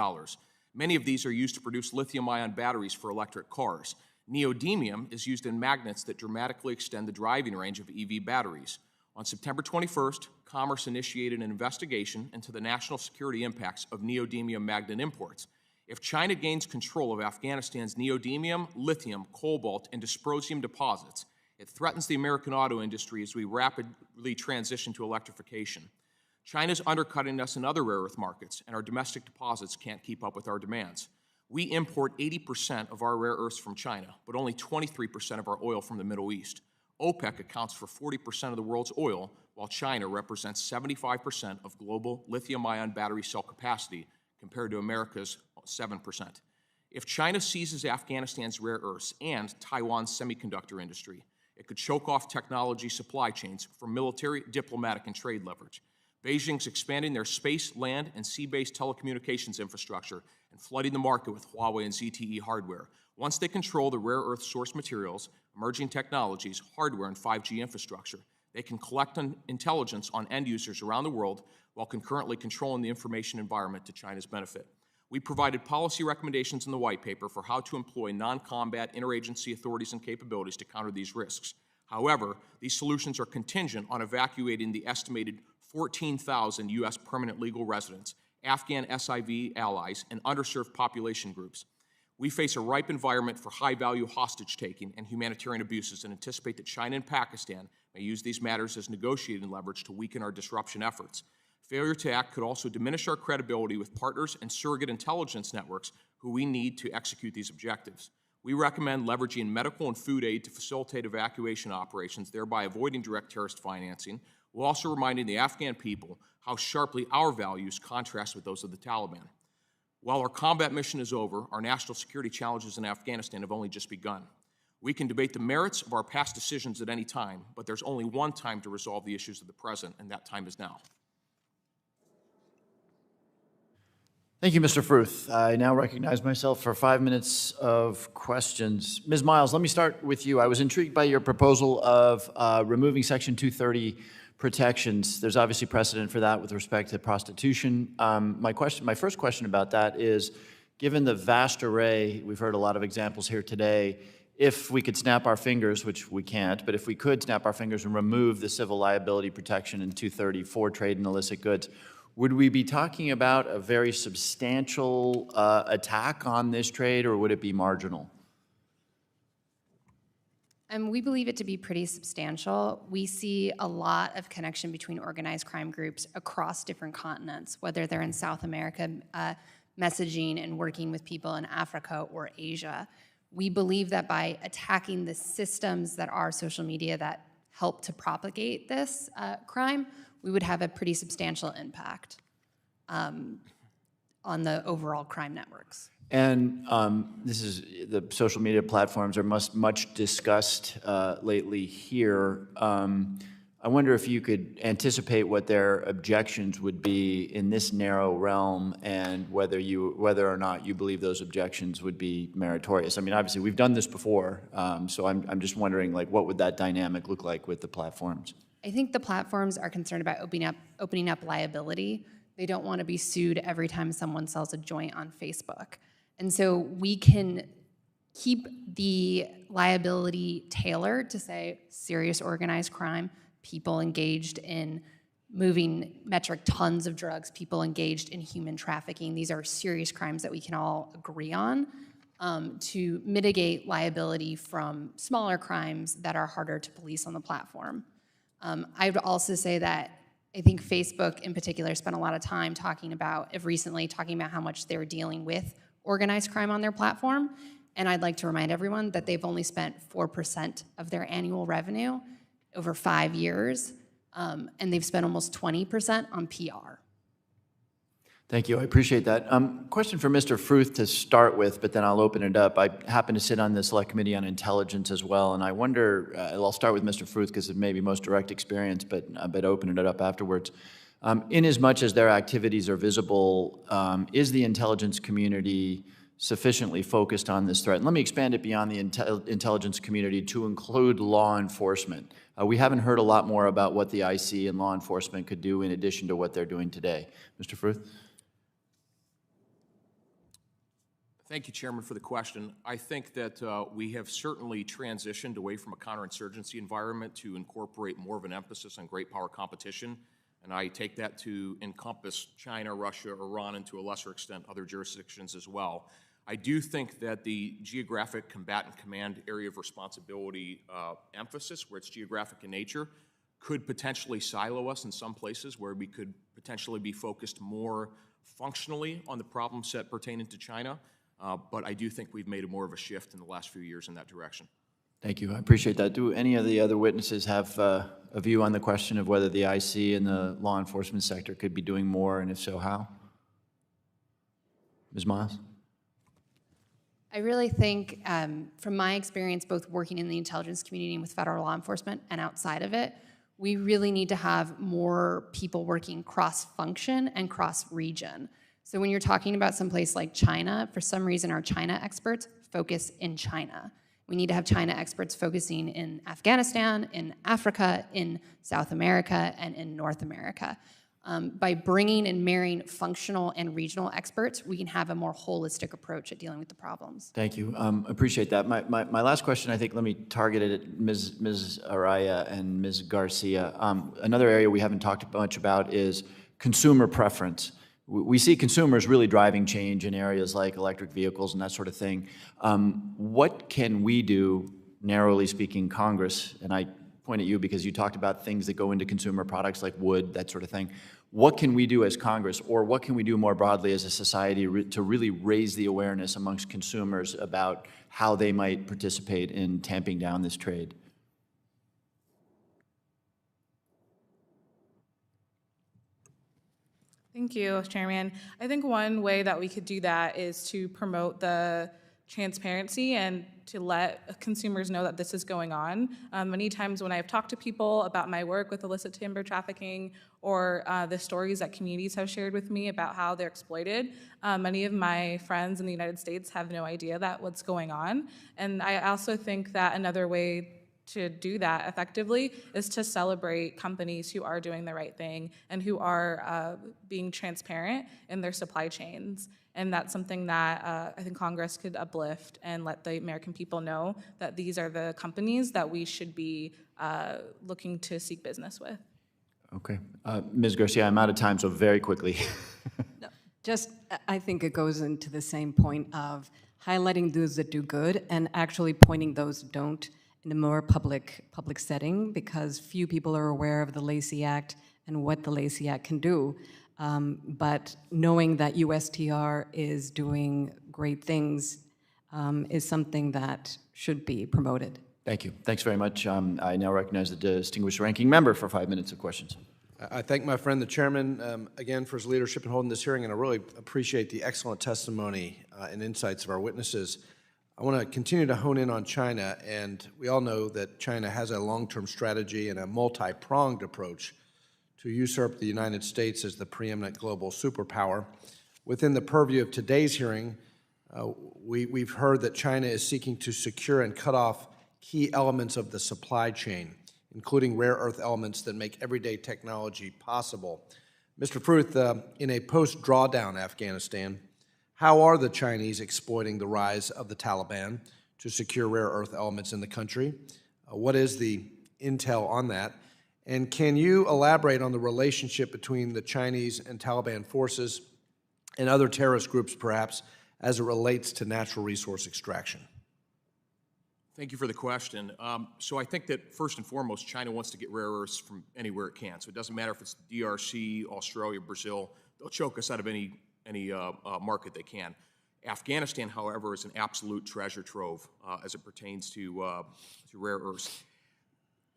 Many of these are used to produce lithium-ion batteries for electric cars. Neodymium is used in magnets that dramatically extend the driving range of EV batteries. On September 21st, Commerce initiated an investigation into the national security impacts of neodymium magnet imports. If China gains control of Afghanistan's neodymium, lithium, cobalt, and dysprosium deposits, it threatens the American auto industry as we rapidly transition to electrification. China's undercutting us in other rare earth markets, and our domestic deposits can't keep up with our demands. We import 80% of our rare earths from China, but only 23% of our oil from the Middle East. OPEC accounts for 40% of the world's oil, while China represents 75% of global lithium-ion battery cell capacity, compared to America's 7%. If China seizes Afghanistan's rare earths and Taiwan's semiconductor industry, it could choke off technology supply chains for military, diplomatic, and trade leverage. Beijing's expanding their space, land, and sea-based telecommunications infrastructure and flooding the market with Huawei and ZTE hardware. Once they control the rare earth source materials, emerging technologies, hardware, and 5G infrastructure, they can collect intelligence on end users around the world, while concurrently controlling the information environment to China's benefit. We provided policy recommendations in the white paper for how to employ non-combat interagency authorities and capabilities to counter these risks. However, these solutions are contingent on evacuating the estimated 14,000 U.S. permanent legal residents, Afghan SIV allies, and underserved population groups. We face a ripe environment for high-value hostage-taking and humanitarian abuses and anticipate that China and Pakistan may use these matters as negotiating leverage to weaken our disruption efforts. Failure to act could also diminish our credibility with partners and surrogate intelligence networks who we need to execute these objectives. We recommend leveraging medical and food aid to facilitate evacuation operations, thereby avoiding direct terrorist financing, while also reminding the Afghan people how sharply our values contrast with those of the Taliban. While our combat mission is over, our national security challenges in Afghanistan have only just begun. We can debate the merits of our past decisions at any time, but there's only one time to resolve the issues of the present, and that time is now. Thank you, Mr. Fruth. I now recognize myself for 5 minutes of questions. Ms. Miles, let me start with you. I was intrigued by your proposal of removing Section 230 protections. There's obviously precedent for that with respect to prostitution. My first question about that is, given the vast array, we've heard a lot of examples here today, if we could snap our fingers, which we can't, but if we could snap our fingers and remove the civil liability protection in 230 for trade in illicit goods, would we be talking about a very substantial attack on this trade, or would it be marginal? We believe it to be pretty substantial. We see a lot of connection between organized crime groups across different continents, whether they're in South America, messaging and working with people in Africa or Asia. We believe that by attacking the systems that are social media that help to propagate this crime, we would have a pretty substantial impact on the overall crime networks. And the social media platforms are much discussed lately here. I wonder if you could anticipate what their objections would be in this narrow realm, and whether or not you believe those objections would be meritorious. I mean, obviously, we've done this before, so I'm just wondering, like, what would that dynamic look like with the platforms? I think the platforms are concerned about opening up liability. They don't want to be sued every time someone sells a joint on Facebook. And so we can keep the liability tailored to say serious organized crime, people engaged in moving metric tons of drugs, people engaged in human trafficking. These are serious crimes that we can all agree on to mitigate liability from smaller crimes that are harder to police on the platform. I would also say that I think Facebook in particular spent a lot of time talking about how much they were dealing with organized crime on their platform. And I'd like to remind everyone that they've only spent 4% of their annual revenue over 5 years, and they've spent almost 20% on PR. Thank you. I appreciate that. Question for Mr. Fruth to start with, but then I'll open it up. I happen to sit on the Select Committee on Intelligence as well, and I wonder, I'll start with Mr. Fruth because it may be most direct experience, but open it up afterwards. Inasmuch as their activities are visible, is the intelligence community sufficiently focused on this threat? And let me expand it beyond the intelligence community to include law enforcement. We haven't heard a lot more about what the IC and law enforcement could do in addition to what they're doing today. Mr. Fruth? Thank you, Chairman, for the question. I think that we have certainly transitioned away from a counterinsurgency environment to incorporate more of an emphasis on great power competition, and I take that to encompass China, Russia, Iran, and to a lesser extent other jurisdictions as well. I do think that the geographic combatant command area of responsibility emphasis, where it's geographic in nature, could potentially silo us in some places where we could potentially be focused more functionally on the problem set pertaining to China. But I do think we've made more of a shift in the last few years in that direction. Thank you. I appreciate that. Do any of the other witnesses have a view on the question of whether the IC and the law enforcement sector could be doing more, and if so, how? Ms. Miles? I really think, from my experience, both working in the intelligence community and with federal law enforcement and outside of it, we really need to have more people working cross-function and cross-region. So when you're talking about some place like China, for some reason our China experts focus in China. We need to have China experts focusing in Afghanistan, in Africa, in South America, and in North America. By bringing and marrying functional and regional experts, we can have a more holistic approach at dealing with the problems. Thank you. Appreciate that. My last question, I think, let me target it at Ms. Araya and Ms. Garcia. Another area we haven't talked much about is consumer preference. We see consumers really driving change in areas like electric vehicles and that sort of thing. What can we do, narrowly speaking, Congress, and I point at you because you talked about things that go into consumer products like wood, that sort of thing. What can we do as Congress, or what can we do more broadly as a society to really raise the awareness amongst consumers about how they might participate in tamping down this trade? Thank you, Chairman. I think one way that we could do that is to promote the transparency and to let consumers know that this is going on. Many times when I've talked to people about my work with illicit timber trafficking or the stories that communities have shared with me about how they're exploited, many of my friends in the United States have no idea that what's going on. And I also think that another way to do that effectively is to celebrate companies who are doing the right thing and who are being transparent in their supply chains. And that's something that I think Congress could uplift and let the American people know that these are the companies that we should be looking to seek business with. Okay. Ms. Garcia, I'm out of time, so very quickly. No, just, I think it goes into the same point of highlighting those that do good and actually pointing those who don't in a more public setting, because few people are aware of the Lacey Act and what the Lacey Act can do. But knowing that USTR is doing great things is something that should be promoted. Thank you. Thanks very much. I now recognize the distinguished ranking member for 5 minutes of questions. I thank my friend, the chairman, again for his leadership in holding this hearing, and I really appreciate the excellent testimony and insights of our witnesses. I want to continue to hone in on China, and we all know that China has a long-term strategy and a multi-pronged approach to usurp the United States as the preeminent global superpower. Within the purview of today's hearing, we've heard that China is seeking to secure and cut off key elements of the supply chain, including rare earth elements that make everyday technology possible. Mr. Fruth, in a post-drawdown Afghanistan, how are the Chinese exploiting the rise of the Taliban to secure rare earth elements in the country? What is the intel on that? And can you elaborate on the relationship between the Chinese and Taliban forces and other terrorist groups, perhaps, as it relates to natural resource extraction? Thank you for the question. So I think that first and foremost, China wants to get rare earths from anywhere it can. So it doesn't matter if it's the DRC, Australia, Brazil. They'll choke us out of any market they can. Afghanistan, however, is an absolute treasure trove as it pertains to rare earths.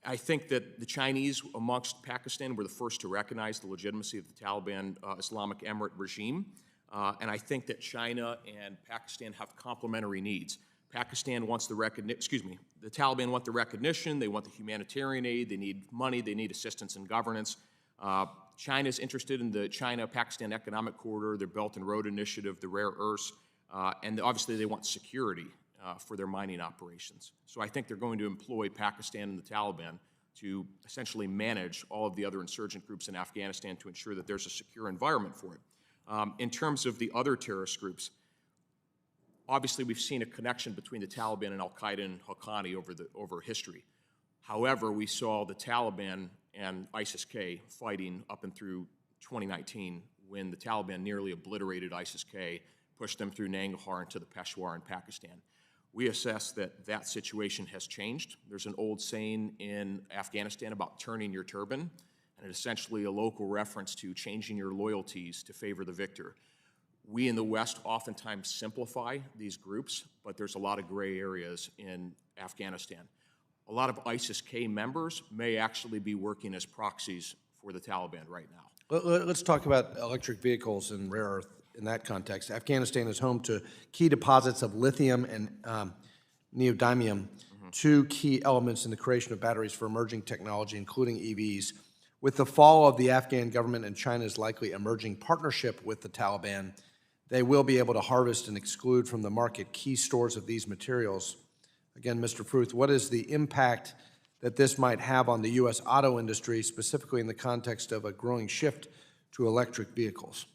I think that the Chinese, amongst Pakistan, were the first to recognize the legitimacy of the Taliban Islamic Emirate regime. And I think that China and Pakistan have complementary needs. Pakistan wants the recognition, the Taliban want the recognition, they want the humanitarian aid, they need money, they need assistance in governance. China's interested in the China-Pakistan Economic Corridor, their Belt and Road Initiative, the rare earths, and obviously they want security for their mining operations. So I think they're going to employ Pakistan and the Taliban to essentially manage all of the other insurgent groups in Afghanistan to ensure that there's a secure environment for it. In terms of the other terrorist groups, obviously we've seen a connection between the Taliban and Al-Qaeda and Haqqani over history. However, we saw the Taliban and ISIS-K fighting up and through 2019 when the Taliban nearly obliterated ISIS-K, pushed them through Nangarhar into the Peshawar in Pakistan. We assess that that situation has changed. There's an old saying in Afghanistan about turning your turban, and it's essentially a local reference to changing your loyalties to favor the victor. We in the West oftentimes simplify these groups, but there's a lot of gray areas in Afghanistan. A lot of ISIS-K members may actually be working as proxies for the Taliban right now. Let's talk about electric vehicles and rare earth in that context. Afghanistan is home to key deposits of lithium and neodymium, two key elements in the creation of batteries for emerging technology, including EVs. With the fall of the Afghan government and China's likely emerging partnership with the Taliban, they will be able to harvest and exclude from the market key stores of these materials. Again, Mr. Fruth, what is the impact that this might have on the U.S. auto industry, specifically in the context of a growing shift to electric vehicles?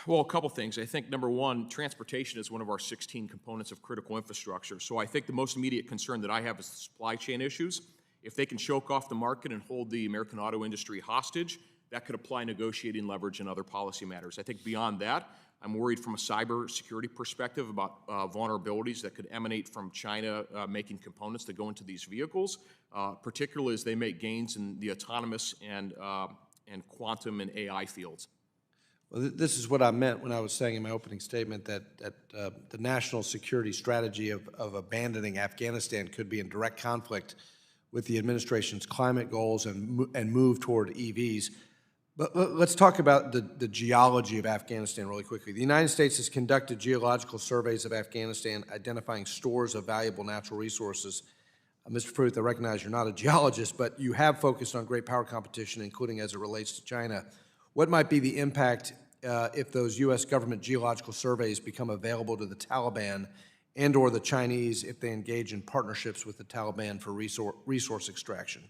Well, a couple things. I think, number one, transportation is one of our 16 components of critical infrastructure. So I think the most immediate concern that I have is the supply chain issues. If they can choke off the market and hold the American auto industry hostage, that could apply negotiating leverage and other policy matters. I think beyond that, I'm worried from a cyber security perspective about vulnerabilities that could emanate from China making components that go into these vehicles, particularly as they make gains in the autonomous and quantum and AI fields. Well, this is what I meant when I was saying in my opening statement that the national security strategy of abandoning Afghanistan could be in direct conflict with the administration's climate goals and move toward EVs. But let's talk about the geology of Afghanistan really quickly. The United States has conducted geological surveys of Afghanistan, identifying stores of valuable natural resources. Mr. Fruth, I recognize you're not a geologist, but you have focused on great power competition, including as it relates to China. What might be the impact if those U.S. government geological surveys become available to the Taliban and or the Chinese if they engage in partnerships with the Taliban for resource extraction?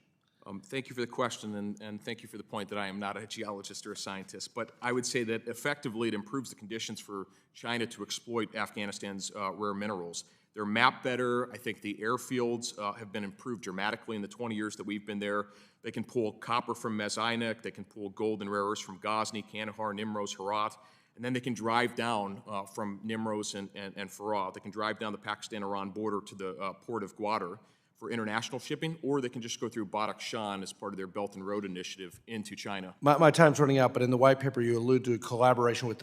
Thank you for the question, and thank you for the point that I am not a geologist or a scientist. But I would say that effectively it improves the conditions for China to exploit Afghanistan's rare minerals. They're mapped better. I think the airfields have been improved dramatically in the 20 years that we've been there. They can pull copper from Mezainik. They can pull gold and rare earths from Ghazni, Kandahar, Nimroz, Herat. And then they can drive down from Nimroz and Farah. They can drive down the Pakistan-Iran border to the port of Gwadar for international shipping, or they can just go through Badakhshan as part of their Belt and Road Initiative into China. My time's running out, but in the white paper you allude to collaboration with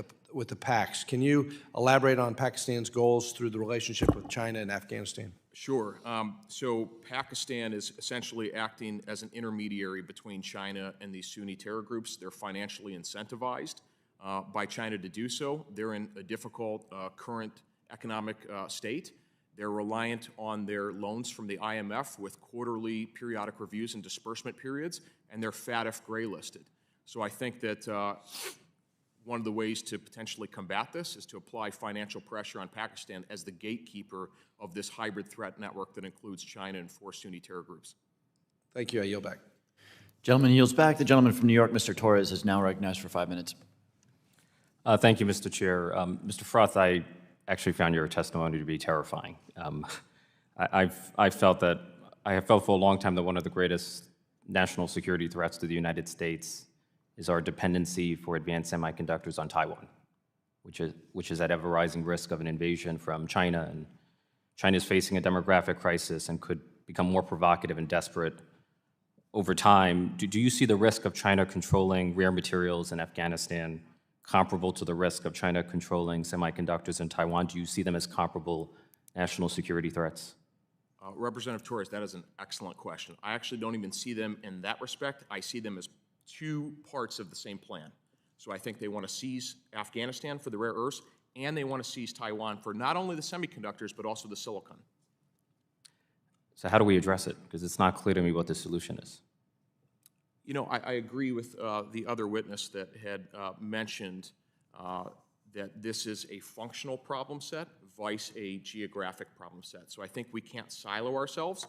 the Pacs. Can you elaborate on Pakistan's goals through the relationship with China and Afghanistan? Sure. So Pakistan is essentially acting as an intermediary between China and these Sunni terror groups. They're financially incentivized by China to do so. They're in a difficult current economic state. They're reliant on their loans from the IMF with quarterly periodic reviews and disbursement periods, and they're FATF gray listed. So I think that one of the ways to potentially combat this is to apply financial pressure on Pakistan as the gatekeeper of this hybrid threat network that includes China and 4 Sunni terror groups. Thank you. I yield back. Gentleman yields back. The gentleman from New York, Mr. Torres, is now recognized for 5 minutes. Thank you, Mr. Chair. Mr. Fruth, I actually found your testimony to be terrifying. I have felt for a long time that one of the greatest national security threats to the United States is our dependency for advanced semiconductors on Taiwan, which is at ever-rising risk of an invasion from China. And China is facing a demographic crisis and could become more provocative and desperate over time. Do you see the risk of China controlling rare materials in Afghanistan comparable to the risk of China controlling semiconductors in Taiwan? Do you see them as comparable national security threats? Representative Torres, that is an excellent question. I actually don't even see them in that respect. I see them as 2 parts of the same plan. So I think they want to seize Afghanistan for the rare earths, and they want to seize Taiwan for not only the semiconductors, but also the silicon. So how do we address it? Because it's not clear to me what the solution is. You know, I agree with the other witness that had mentioned that this is a functional problem set, vice a geographic problem set. So I think we can't silo ourselves.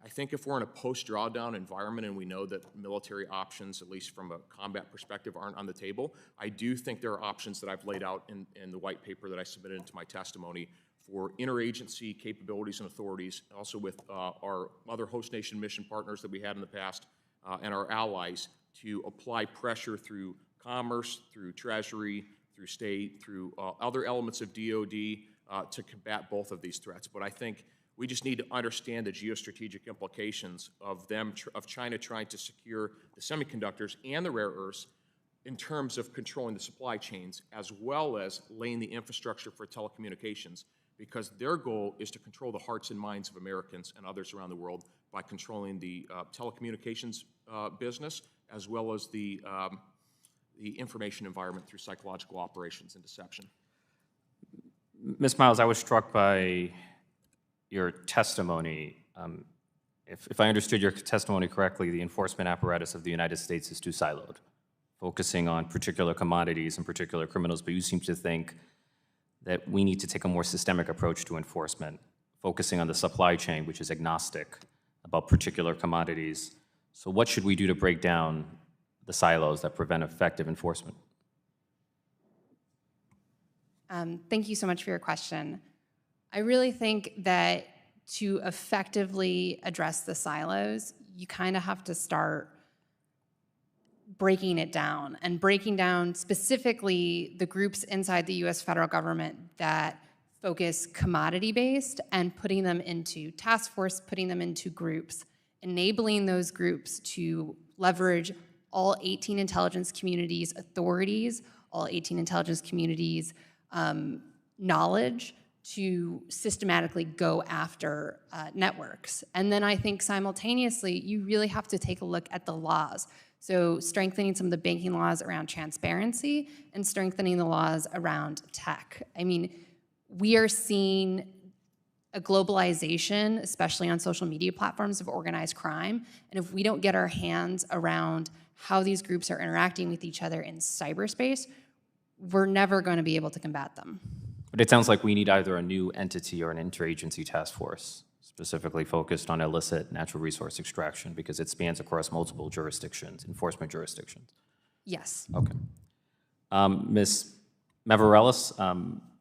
I think if we're in a post-drawdown environment and we know that military options, at least from a combat perspective, aren't on the table, I do think there are options that I've laid out in the white paper that I submitted into my testimony for interagency capabilities and authorities, also with our other host nation mission partners that we had in the past, and our allies to apply pressure through commerce, through Treasury, through state, through other elements of DOD to combat both of these threats. But I think we just need to understand the geostrategic implications of China trying to secure the semiconductors and the rare earths in terms of controlling the supply chains, as well as laying the infrastructure for telecommunications, because their goal is to control the hearts and minds of Americans and others around the world by controlling the telecommunications business, as well as the information environment through psychological operations and deception. Ms. Miles, I was struck by your testimony. If I understood your testimony correctly, the enforcement apparatus of the United States is too siloed, focusing on particular commodities and particular criminals, but you seem to think that we need to take a more systemic approach to enforcement, focusing on the supply chain, which is agnostic about particular commodities. So what should we do to break down the silos that prevent effective enforcement? Thank you so much for your question. I really think that to effectively address the silos, you kind of have to start breaking it down and breaking down specifically the groups inside the US federal government that focus commodity-based and putting them into task force, putting them into groups, enabling those groups to leverage all 18 intelligence communities' authorities, all 18 intelligence communities' knowledge to systematically go after networks. And then I think simultaneously, you really have to take a look at the laws. So strengthening some of the banking laws around transparency and strengthening the laws around tech. I mean, we are seeing a globalization, especially on social media platforms, of organized crime. And if we don't get our hands around how these groups are interacting with each other in cyberspace, we're never going to be able to combat them. But it sounds like we need either a new entity or an interagency task force specifically focused on illicit natural resource extraction because it spans across multiple jurisdictions, enforcement jurisdictions. Yes. Okay. Ms. Mavrellis,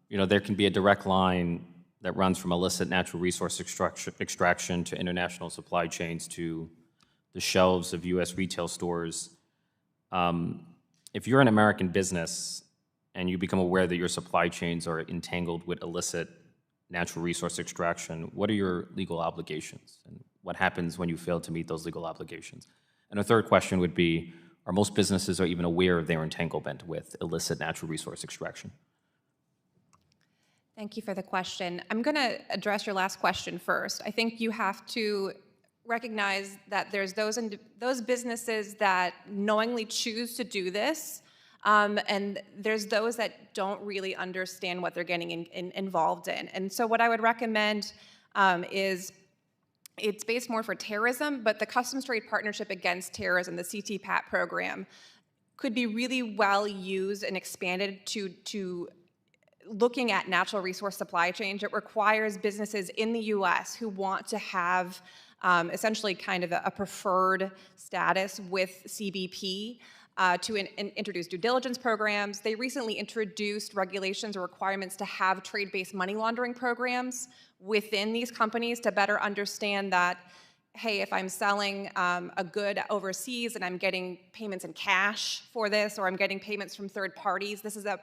there can be a direct line that runs from illicit natural resource extraction to international supply chains to the shelves of U.S. retail stores. If you're an American business and you become aware that your supply chains are entangled with illicit natural resource extraction, what are your legal obligations? And what happens when you fail to meet those legal obligations? And a third question would be, are most businesses are even aware of their entanglement with illicit natural resource extraction? Thank you for the question. I'm going to address your last question first. I think you have to recognize that there's those businesses that knowingly choose to do this, and there's those that don't really understand what they're getting involved in. And so what I would recommend is it's based more for terrorism, but the Customs Trade Partnership Against Terrorism, the CTPAT program, could be really well used and expanded to looking at natural resource supply chains. It requires businesses in the US who want to have essentially kind of a preferred status with CBP to introduce due diligence programs. They recently introduced regulations or requirements to have trade-based money laundering programs within these companies to better understand that, hey, if I'm selling a good overseas and I'm getting payments in cash for this, or I'm getting payments from third parties, this is a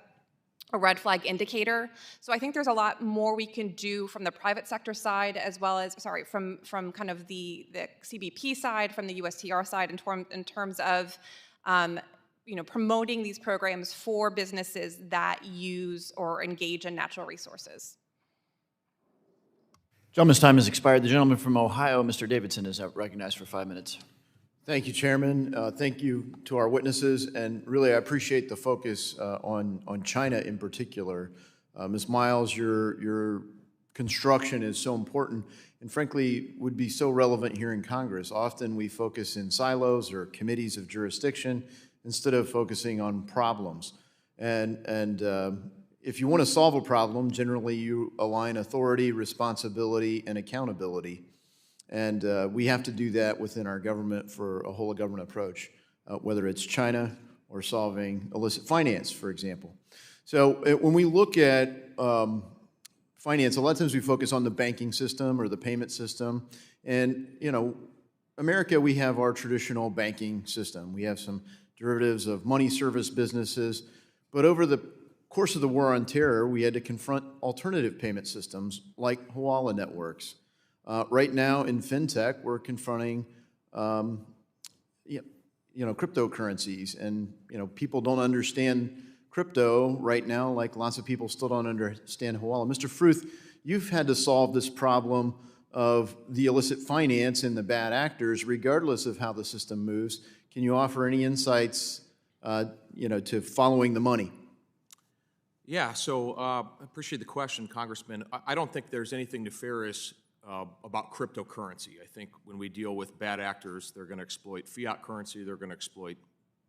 red flag indicator. So I think there's a lot more we can do from the private sector side, as well as, from kind of the CBP side, from the USTR side, in terms of promoting these programs for businesses that use or engage in natural resources. Gentleman's time has expired. The gentleman from Ohio, Mr. Davidson, is recognized for 5 minutes. Thank you, Chairman. Thank you to our witnesses, and really I appreciate the focus on China in particular. Ms. Miles, your construction is so important and frankly would be so relevant here in Congress. Often we focus in silos or committees of jurisdiction instead of focusing on problems. And if you want to solve a problem, generally you align authority, responsibility, and accountability. And we have to do that within our government for a whole of government approach, whether it's China or solving illicit finance, for example. So when we look at finance, a lot of times we focus on the banking system or the payment system. And, America, we have our traditional banking system. We have some derivatives of money service businesses. But over the course of the war on terror, we had to confront alternative payment systems like Hawala networks. Right now in fintech, we're confronting, cryptocurrencies, and people don't understand crypto right now, like lots of people still don't understand Hawala. Mr. Fruth, you've had to solve this problem of the illicit finance and the bad actors, regardless of how the system moves. Can you offer any insights, to following the money? Yeah, so I appreciate the question, Congressman. I don't think there's anything nefarious about cryptocurrency. I think when we deal with bad actors, they're going to exploit fiat currency, they're going to exploit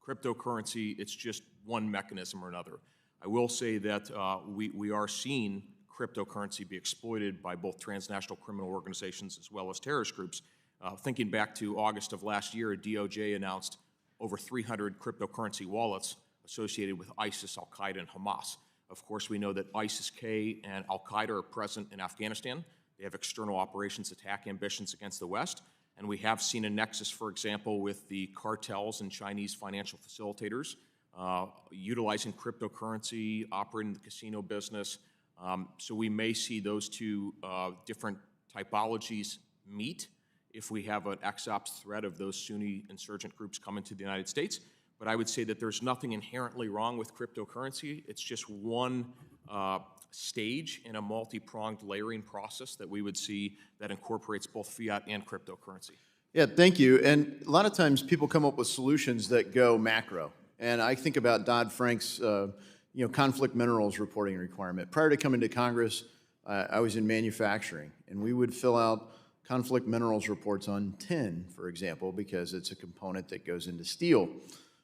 cryptocurrency. It's just one mechanism or another. I will say that we are seeing cryptocurrency be exploited by both transnational criminal organizations as well as terrorist groups. Thinking back to August of last year, DOJ announced over 300 cryptocurrency wallets associated with ISIS, Al-Qaeda, and Hamas. Of course, we know that ISIS-K and Al-Qaeda are present in Afghanistan. They have external operations attack ambitions against the West. And we have seen a nexus, for example, with the cartels and Chinese financial facilitators utilizing cryptocurrency, operating the casino business. So we may see those two different typologies meet if we have an ex-ops threat of those Sunni insurgent groups coming to the United States. But I would say that there's nothing inherently wrong with cryptocurrency. It's just one stage in a multi-pronged layering process that we would see that incorporates both fiat and cryptocurrency. Yeah, thank you. And a lot of times people come up with solutions that go macro. And I think about Dodd-Frank's conflict minerals reporting requirement. Prior to coming to Congress, I was in manufacturing, and we would fill out conflict minerals reports on tin, for example, because it's a component that goes into steel.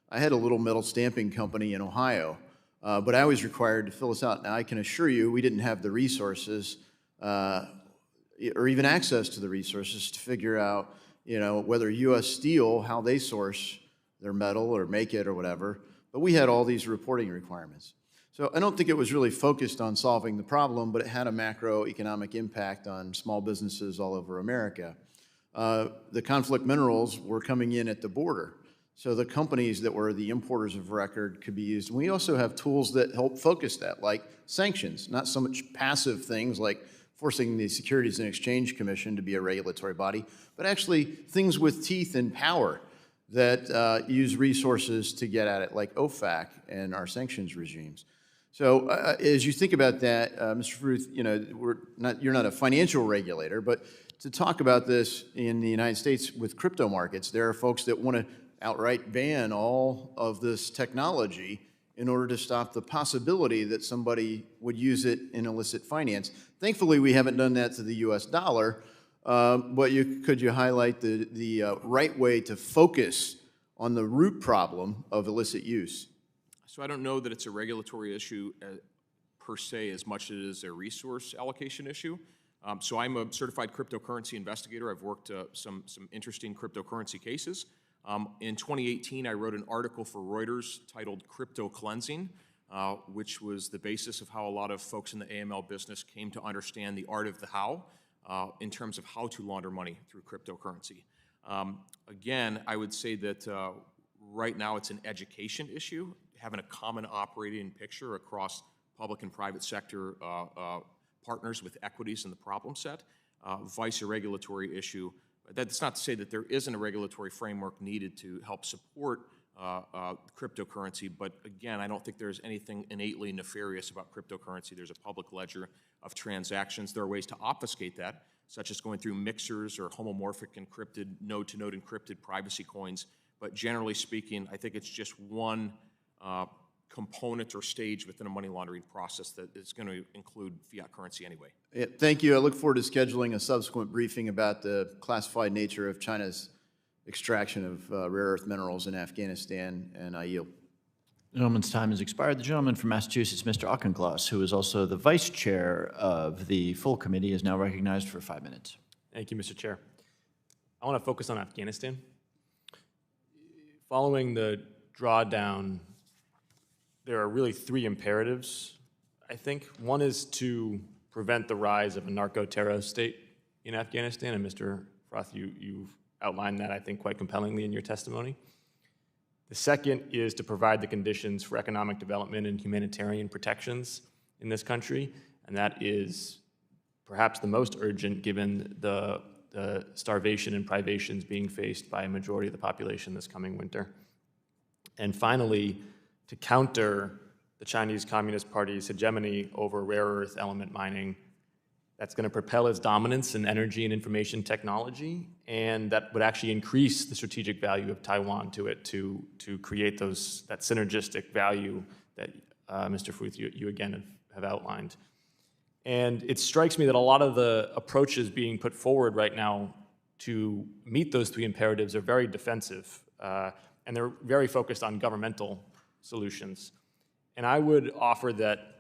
I had a little metal stamping company in Ohio, but I was required to fill this out. Now, I can assure you we didn't have the resources or even access to the resources to figure out, whether U.S. Steel, how they source their metal or make it or whatever, but we had all these reporting requirements. So I don't think it was really focused on solving the problem, but it had a macroeconomic impact on small businesses all over America. The conflict minerals were coming in at the border. So the companies that were the importers of record could be used. And we also have tools that help focus that, like sanctions, not so much passive things like forcing the Securities and Exchange Commission to be a regulatory body, but actually things with teeth and power that use resources to get at it, like OFAC and our sanctions regimes. So as you think about that, Mr. Fruth, you're not a financial regulator, but to talk about this in the United States with crypto markets, there are folks that want to outright ban all of this technology in order to stop the possibility that somebody would use it in illicit finance. Thankfully, we haven't done that to the U.S. dollar, but could you highlight the right way to focus on the root problem of illicit use? So I don't know that it's a regulatory issue per se as much as it is a resource allocation issue. So I'm a certified cryptocurrency investigator. I've worked some interesting cryptocurrency cases. In 2018, I wrote an article for Reuters titled Crypto Cleansing, which was the basis of how a lot of folks in the AML business came to understand the art of the how in terms of how to launder money through cryptocurrency. Again, I would say that right now it's an education issue, having a common operating picture across public and private sector partners with equities in the problem set, vice a regulatory issue. That's not to say that there isn't a regulatory framework needed to help support cryptocurrency, but again, I don't think there's anything innately nefarious about cryptocurrency. There's a public ledger of transactions. There are ways to obfuscate that, such as going through mixers or homomorphic encrypted, node-to-node encrypted privacy coins. But generally speaking, I think it's just one component or stage within a money laundering process that is going to include fiat currency anyway. Yeah, thank you. I look forward to scheduling a subsequent briefing about the classified nature of China's extraction of rare earth minerals in Afghanistan, and I yield. The gentleman's time has expired. The gentleman from Massachusetts, Mr. Auchincloss, who is also the vice chair of the full committee, is now recognized for 5 minutes. Thank you, Mr. Chair. I want to focus on Afghanistan. Following the drawdown, there are really three imperatives, I think. One is to prevent the rise of a narco-terrorist state in Afghanistan, and Mr. Fruth, you've outlined that, I think, quite compellingly in your testimony. The second is to provide the conditions for economic development and humanitarian protections in this country, and that is perhaps the most urgent given the starvation and privations being faced by a majority of the population this coming winter. And finally, to counter the Chinese Communist Party's hegemony over rare earth element mining that's going to propel its dominance in energy and information technology, and that would actually increase the strategic value of Taiwan to it to create that synergistic value that Mr. Fruth, you again have outlined. And it strikes me that a lot of the approaches being put forward right now to meet those three imperatives are very defensive, and they're very focused on governmental solutions. And I would offer that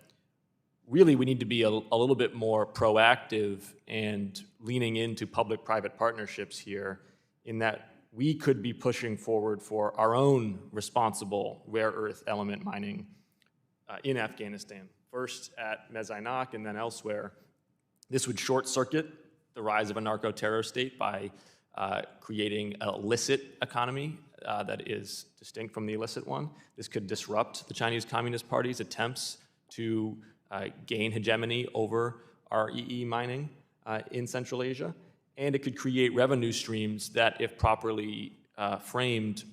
really we need to be a little bit more proactive and leaning into public-private partnerships here, in that we could be pushing forward for our own responsible rare earth element mining in Afghanistan, first at Mezainak and then elsewhere. This would short-circuit the rise of a narco-terror state by creating an illicit economy that is distinct from the illicit one. This could disrupt the Chinese Communist Party's attempts to gain hegemony over REE mining in Central Asia, and it could create revenue streams that, if properly framed,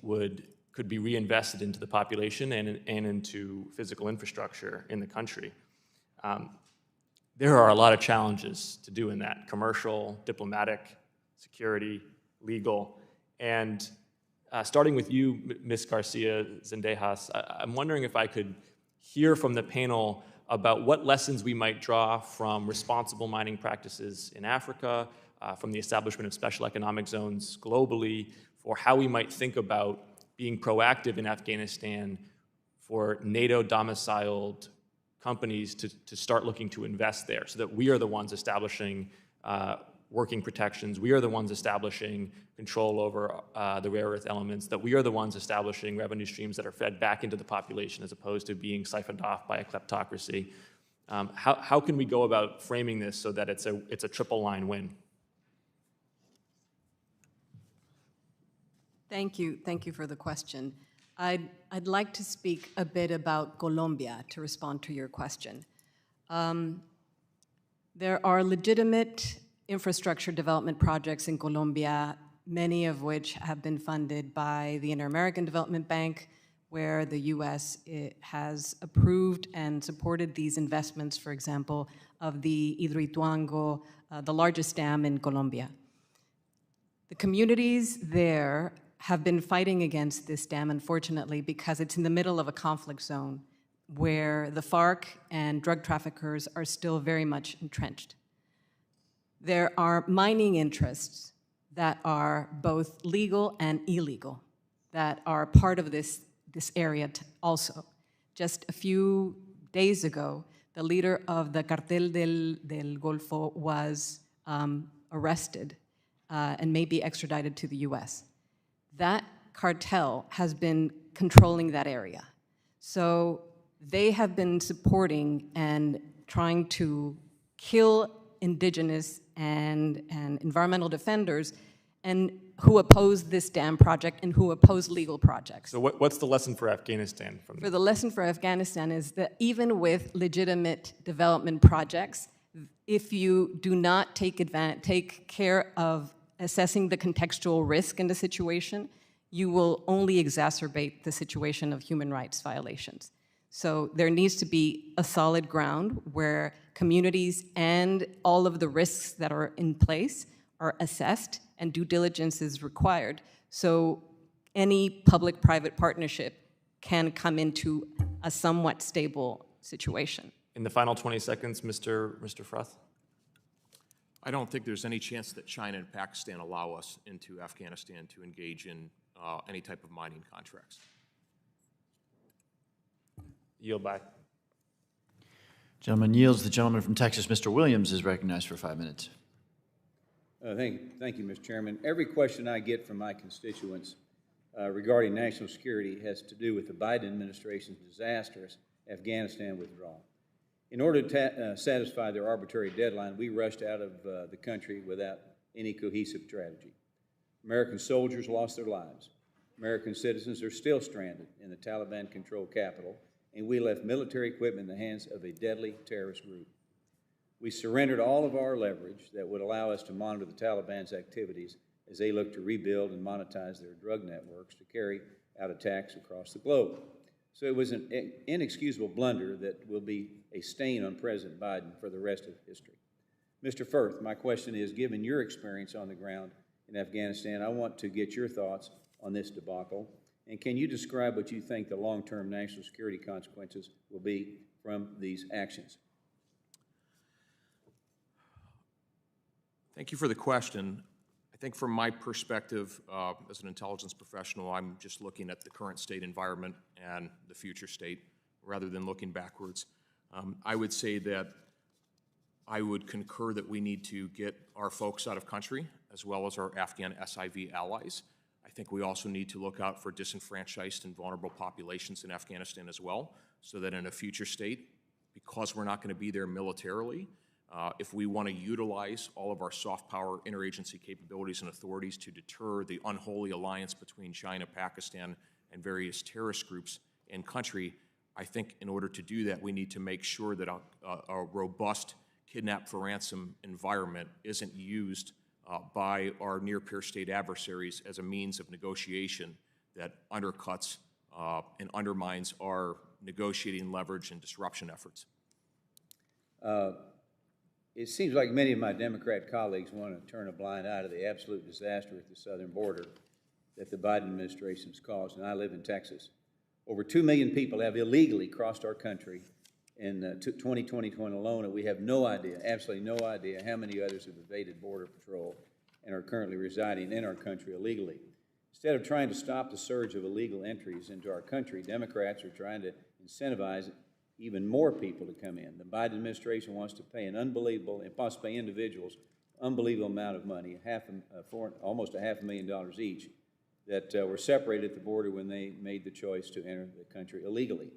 could be reinvested into the population and into physical infrastructure in the country. There are a lot of challenges to doing that: commercial, diplomatic, security, legal. And starting with you, Ms. Garcia Zendejas, I'm wondering if I could hear from the panel about what lessons we might draw from responsible mining practices in Africa, from the establishment of special economic zones globally, for how we might think about being proactive in Afghanistan for NATO-domiciled companies to start looking to invest there, so that we are the ones establishing working protections, we are the ones establishing control over the rare earth elements, that we are the ones establishing revenue streams that are fed back into the population as opposed to being siphoned off by a kleptocracy. How can we go about framing this so that it's a triple line win? Thank you for the question. I'd like to speak a bit about Colombia to respond to your question. There are legitimate infrastructure development projects in Colombia, many of which have been funded by the Inter-American Development Bank, where the U.S. has approved and supported these investments, for example, of the Hidroituango, the largest dam in Colombia. The communities there have been fighting against this dam, unfortunately, because it's in the middle of a conflict zone where the FARC and drug traffickers are still very much entrenched. There are mining interests that are both legal and illegal that are part of this area also. Just a few days ago, the leader of the Cartel del Golfo was arrested and may be extradited to the US. That cartel has been controlling that area. So they have been supporting and trying to kill indigenous and environmental defenders and who oppose this dam project and who oppose legal projects. So what's the lesson for Afghanistan from this? The lesson for Afghanistan is that even with legitimate development projects, if you do not take care of assessing the contextual risk in the situation, you will only exacerbate the situation of human rights violations. So there needs to be a solid ground where communities and all of the risks that are in place are assessed and due diligence is required. So any public-private partnership can come into a somewhat stable situation. In the final 20 seconds, Mr. Fruth. I don't think there's any chance that China and Pakistan allow us into Afghanistan to engage in any type of mining contracts. Yield back. Gentleman yields. The gentleman from Texas, Mr. Williams, is recognized for 5 minutes. Thank you, Mr. Chairman. Every question I get from my constituents regarding national security has to do with the Biden administration's disastrous Afghanistan withdrawal. In order to satisfy their arbitrary deadline, we rushed out of the country without any cohesive strategy. American soldiers lost their lives. American citizens are still stranded in the Taliban-controlled capital, and we left military equipment in the hands of a deadly terrorist group. We surrendered all of our leverage that would allow us to monitor the Taliban's activities as they look to rebuild and monetize their drug networks to carry out attacks across the globe. So it was an inexcusable blunder that will be a stain on President Biden for the rest of history. Mr. Fruth, my question is, given your experience on the ground in Afghanistan, I want to get your thoughts on this debacle. And can you describe what you think the long-term national security consequences will be from these actions? Thank you for the question. I think from my perspective as an intelligence professional, I'm just looking at the current state environment and the future state rather than looking backwards. I would say that I would concur that we need to get our folks out of country as well as our Afghan SIV allies. I think we also need to look out for disenfranchised and vulnerable populations in Afghanistan as well, so that in a future state, because we're not going to be there militarily, if we want to utilize all of our soft power interagency capabilities and authorities to deter the unholy alliance between China, Pakistan, and various terrorist groups in country, I think in order to do that, we need to make sure that a robust kidnap for ransom environment isn't used by our near-peer state adversaries as a means of negotiation that undercuts and undermines our negotiating leverage and disruption efforts. It seems like many of my Democrat colleagues want to turn a blind eye to the absolute disaster at the southern border that the Biden administration has caused, and I live in Texas. Over 2 million people have illegally crossed our country in 2021 alone, and we have no idea, absolutely no idea, how many others have evaded Border Patrol and are currently residing in our country illegally. Instead of trying to stop the surge of illegal entries into our country, Democrats are trying to incentivize even more people to come in. The Biden administration wants to pay an unbelievable, and possibly pay individuals, unbelievable amount of money, almost $500,000 each, that were separated at the border when they made the choice to enter the country illegally.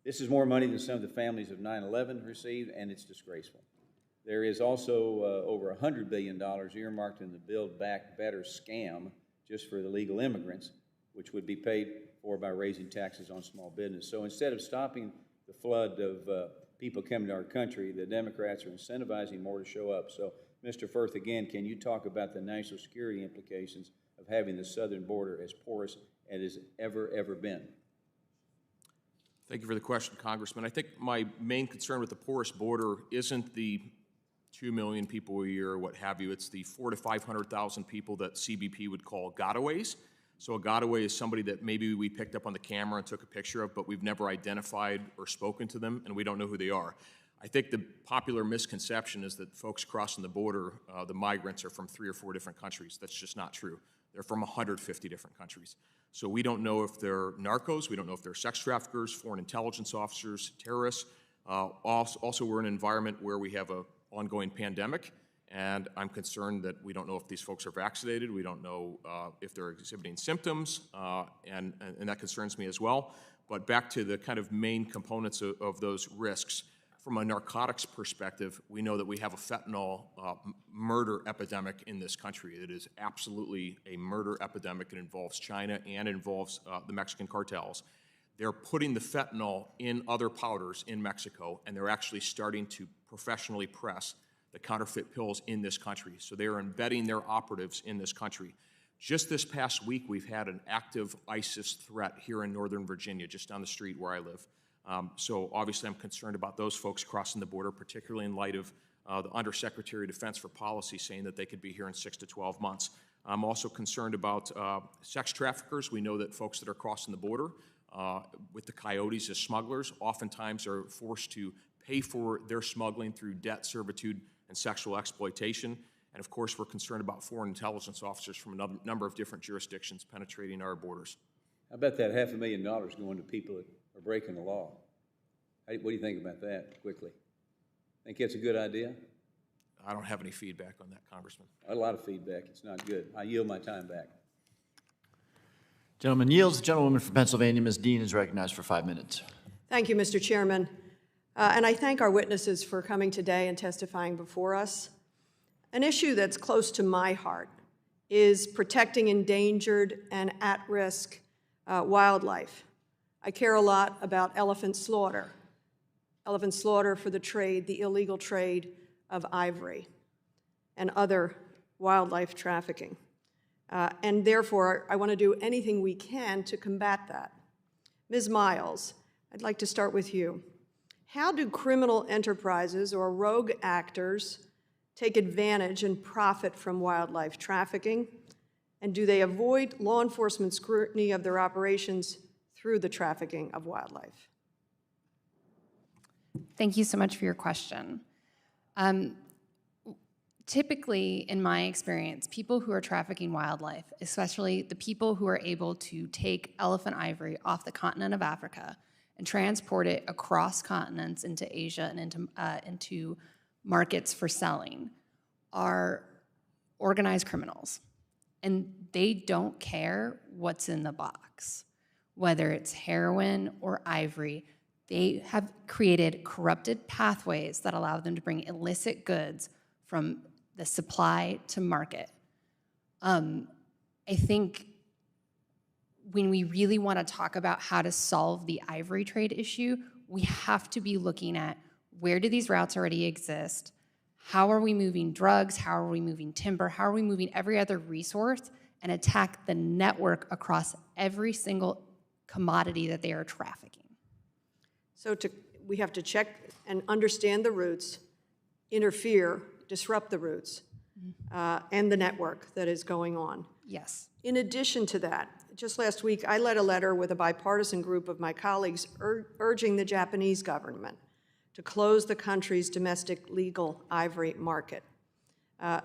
This is more money than some of the families of 9/11 received, and it's disgraceful. There is also over $100 billion earmarked in the Build Back Better scam just for the legal immigrants, which would be paid for by raising taxes on small business. So instead of stopping the flood of people coming to our country, the Democrats are incentivizing more to show up. So, Mr. Fruth, again, can you talk about the national security implications of having the southern border as porous as it has ever been? Thank you for the question, Congressman. I think my main concern with the porous border isn't the 2 million people a year or what have you. It's the 400,000 to 500,000 people that CBP would call gotaways. So a gotaway is somebody that maybe we picked up on the camera and took a picture of, but we've never identified or spoken to them, and we don't know who they are. I think the popular misconception is that folks crossing the border, the migrants, are from 3 or 4 different countries. That's just not true. They're from 150 different countries. So we don't know if they're narcos, we don't know if they're sex traffickers, foreign intelligence officers, terrorists. Also, we're in an environment where we have an ongoing pandemic, and I'm concerned that we don't know if these folks are vaccinated, we don't know if they're exhibiting symptoms, and that concerns me as well. But back to the kind of main components of those risks. From a narcotics perspective, we know that we have a fentanyl murder epidemic in this country. It is absolutely a murder epidemic. It involves China and involves the Mexican cartels. They're putting the fentanyl in other powders in Mexico, and they're actually starting to professionally press the counterfeit pills in this country. So they are embedding their operatives in this country. Just this past week, we've had an active ISIS threat here in Northern Virginia, just down the street where I live. So obviously I'm concerned about those folks crossing the border, particularly in light of the Undersecretary of Defense for Policy saying that they could be here in 6 to 12 months. I'm also concerned about sex traffickers. We know that folks that are crossing the border with the coyotes as smugglers oftentimes are forced to pay for their smuggling through debt, servitude, and sexual exploitation. And of course, we're concerned about foreign intelligence officers from a number of different jurisdictions penetrating our borders. How about that $500,000 going to people that are breaking the law? What do you think about that, quickly? Think it's a good idea? I don't have any feedback on that, Congressman. A lot of feedback. It's not good. I yield my time back. Gentleman yields. The gentlewoman from Pennsylvania, Ms. Dean, is recognized for 5 minutes. Thank you, Mr. Chairman. And I thank our witnesses for coming today and testifying before us. An issue that's close to my heart is protecting endangered and at-risk wildlife. I care a lot about elephant slaughter for the trade, the illegal trade of ivory and other wildlife trafficking. And therefore, I want to do anything we can to combat that. Ms. Miles, I'd like to start with you. How do criminal enterprises or rogue actors take advantage and profit from wildlife trafficking? And do they avoid law enforcement scrutiny of their operations through the trafficking of wildlife? Thank you so much for your question. Typically, in my experience, people who are trafficking wildlife, especially the people who are able to take elephant ivory off the continent of Africa and transport it across continents into Asia and into markets for selling, are organized criminals. and they don't care what's in the box, whether it's heroin or ivory. They have created corrupted pathways that allow them to bring illicit goods from the supply to market. I think when we really want to talk about how to solve the ivory trade issue, we have to be looking at where do these routes already exist? How are we moving drugs? How are we moving timber? How are we moving every other resource and attack the network across every single commodity that they are trafficking? So we have to check and understand the routes, interfere, disrupt the routes, and the network that is going on. Yes. In addition to that, just last week, I led a letter with a bipartisan group of my colleagues urging the Japanese government to close the country's domestic legal ivory market.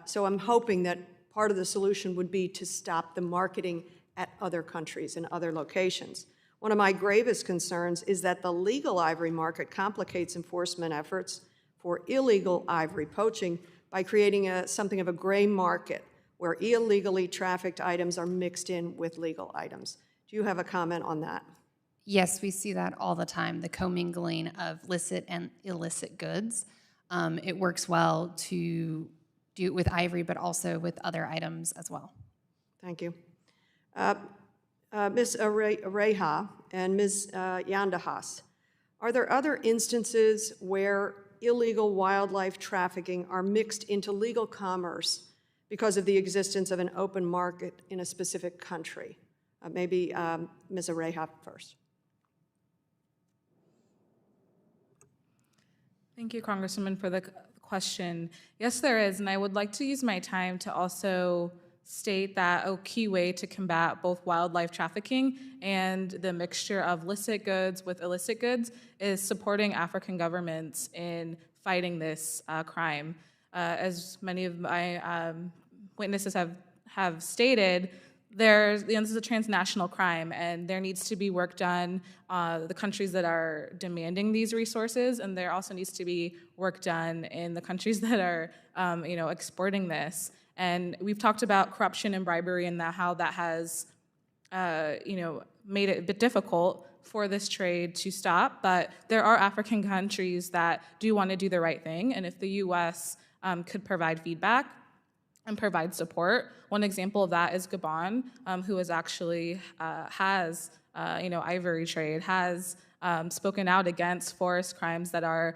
So I'm hoping that part of the solution would be to stop the marketing at other countries and other locations. One of my gravest concerns is that the legal ivory market complicates enforcement efforts for illegal ivory poaching by creating something of a gray market where illegally trafficked items are mixed in with legal items. Do you have a comment on that? Yes, we see that all the time, the commingling of licit and illicit goods. It works well to do it with ivory, but also with other items as well. Thank you. Ms. Araya and Ms. Zendejas, are there other instances where illegal wildlife trafficking are mixed into legal commerce because of the existence of an open market in a specific country? Maybe Ms. Araya first. Thank you, Congresswoman, for the question. Yes, there is, and I would like to use my time to also state that a key way to combat both wildlife trafficking and the mixture of licit goods with illicit goods is supporting African governments in fighting this crime. As many of my witnesses have stated, this is a transnational crime, and there needs to be work done, the countries that are demanding these resources, and there also needs to be work done in the countries that are exporting this. And we've talked about corruption and bribery and how that has made it a bit difficult for this trade to stop, but there are African countries that do want to do the right thing, and if the U.S. Could provide feedback and provide support. One example of that is Gabon, who is actually has ivory trade, has spoken out against forest crimes that are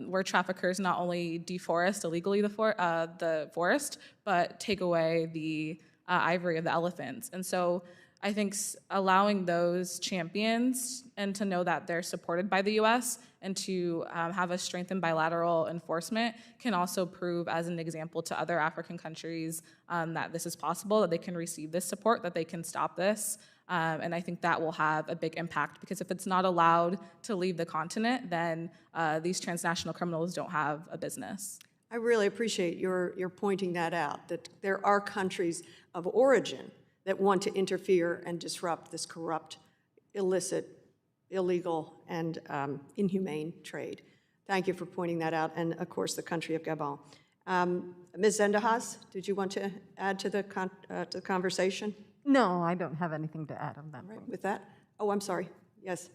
where traffickers not only deforest illegally the forest, but take away the ivory of the elephants. And so I think allowing those champions and to know that they're supported by the U.S. and to have a strengthened bilateral enforcement can also prove as an example to other African countries that this is possible, that they can receive this support, that they can stop this. And I think that will have a big impact, because if it's not allowed to leave the continent, then these transnational criminals don't have a business. I really appreciate your pointing that out, that there are countries of origin that want to interfere and disrupt this corrupt, illicit, illegal, and inhumane trade. Thank you for pointing that out, and of course the country of Gabon. Ms. Zendejas, did you want to add to the conversation? No, I don't have anything to add on that point. With that? Oh, I'm sorry. Yes.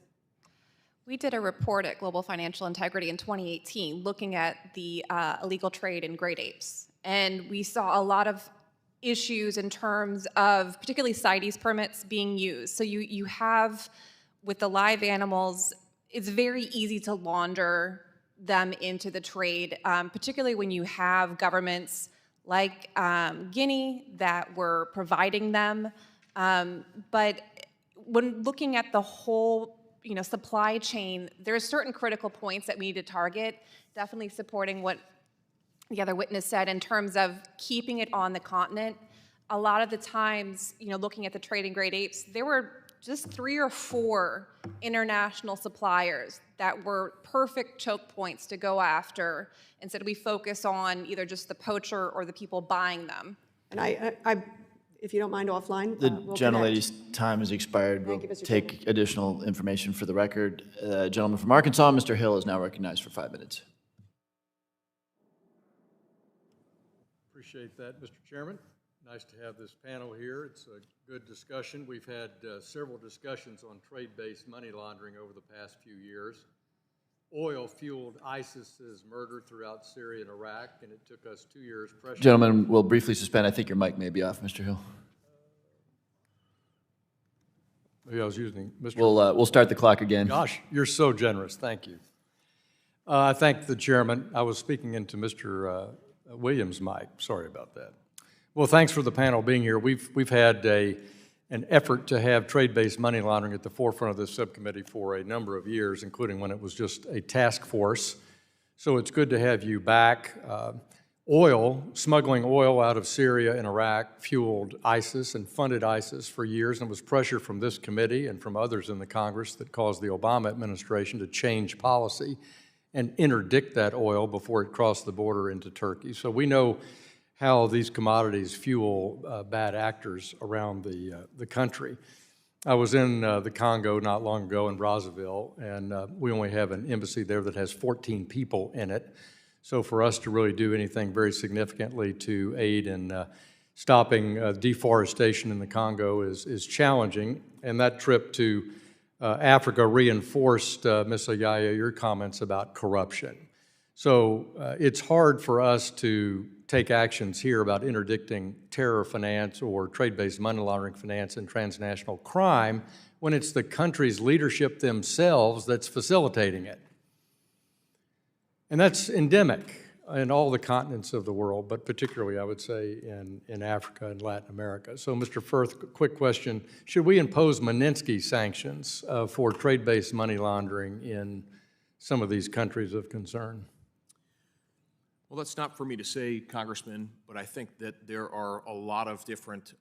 We did a report at Global Financial Integrity in 2018 looking at the illegal trade in great apes. And we saw a lot of issues in terms of particularly CITES permits being used. So you have, with the live animals, it's very easy to launder them into the trade, particularly when you have governments like Guinea that were providing them. But when looking at the whole supply chain, there are certain critical points that we need to target, definitely supporting what the other witness said in terms of keeping it on the continent. A lot of the times, looking at the trade in great apes, there were just 3 or 4 international suppliers that were perfect choke points to go after. Instead, we focus on either just the poacher or the people buying them. And I if you don't mind offline, The we'll gentlelady's time has expired. We'll take additional information for the record. Gentleman from Arkansas, Mr. Hill, is now recognized for 5 minutes. Appreciate that, Mr. Chairman. Nice to have this panel here. It's a good discussion. We've had several discussions on trade-based money laundering over the past few years. Oil fueled ISIS's murder throughout Syria and Iraq, and it took us 2 years. Gentlemen, we'll briefly suspend. I think your mic may be off, Mr. Hill. Maybe I was using Mr. We'll start the clock again. Gosh, you're so generous. Thank you. I thank the chairman. I was speaking into Mr. Williams' mic. Sorry about that. Well, thanks for the panel being here. We've had an effort to have trade-based money laundering at the forefront of this subcommittee for a number of years, including when it was just a task force. So it's good to have you back. Smuggling oil out of Syria and Iraq fueled ISIS and funded ISIS for years, and it was pressure from this committee and from others in the Congress that caused the Obama administration to change policy and interdict that oil before it crossed the border into Turkey. So we know how these commodities fuel bad actors around the country. I was in the Congo not long ago in Brazzaville, and we only have an embassy there that has 14 people in it. So for us to really do anything very significantly to aid in stopping deforestation in the Congo is challenging. And that trip to Africa reinforced, Ms. Araya, your comments about corruption. So it's hard for us to take actions here about interdicting terror finance or trade-based money laundering finance and transnational crime when it's the country's leadership themselves that's facilitating it. And that's endemic in all the continents of the world, but particularly, I would say, in Africa and Latin America. So, Mr. Fruth, quick question. Should we impose Magnitsky sanctions for trade-based money laundering in some of these countries of concern? Well, that's not for me to say, Congressman, but I think that there are a lot of different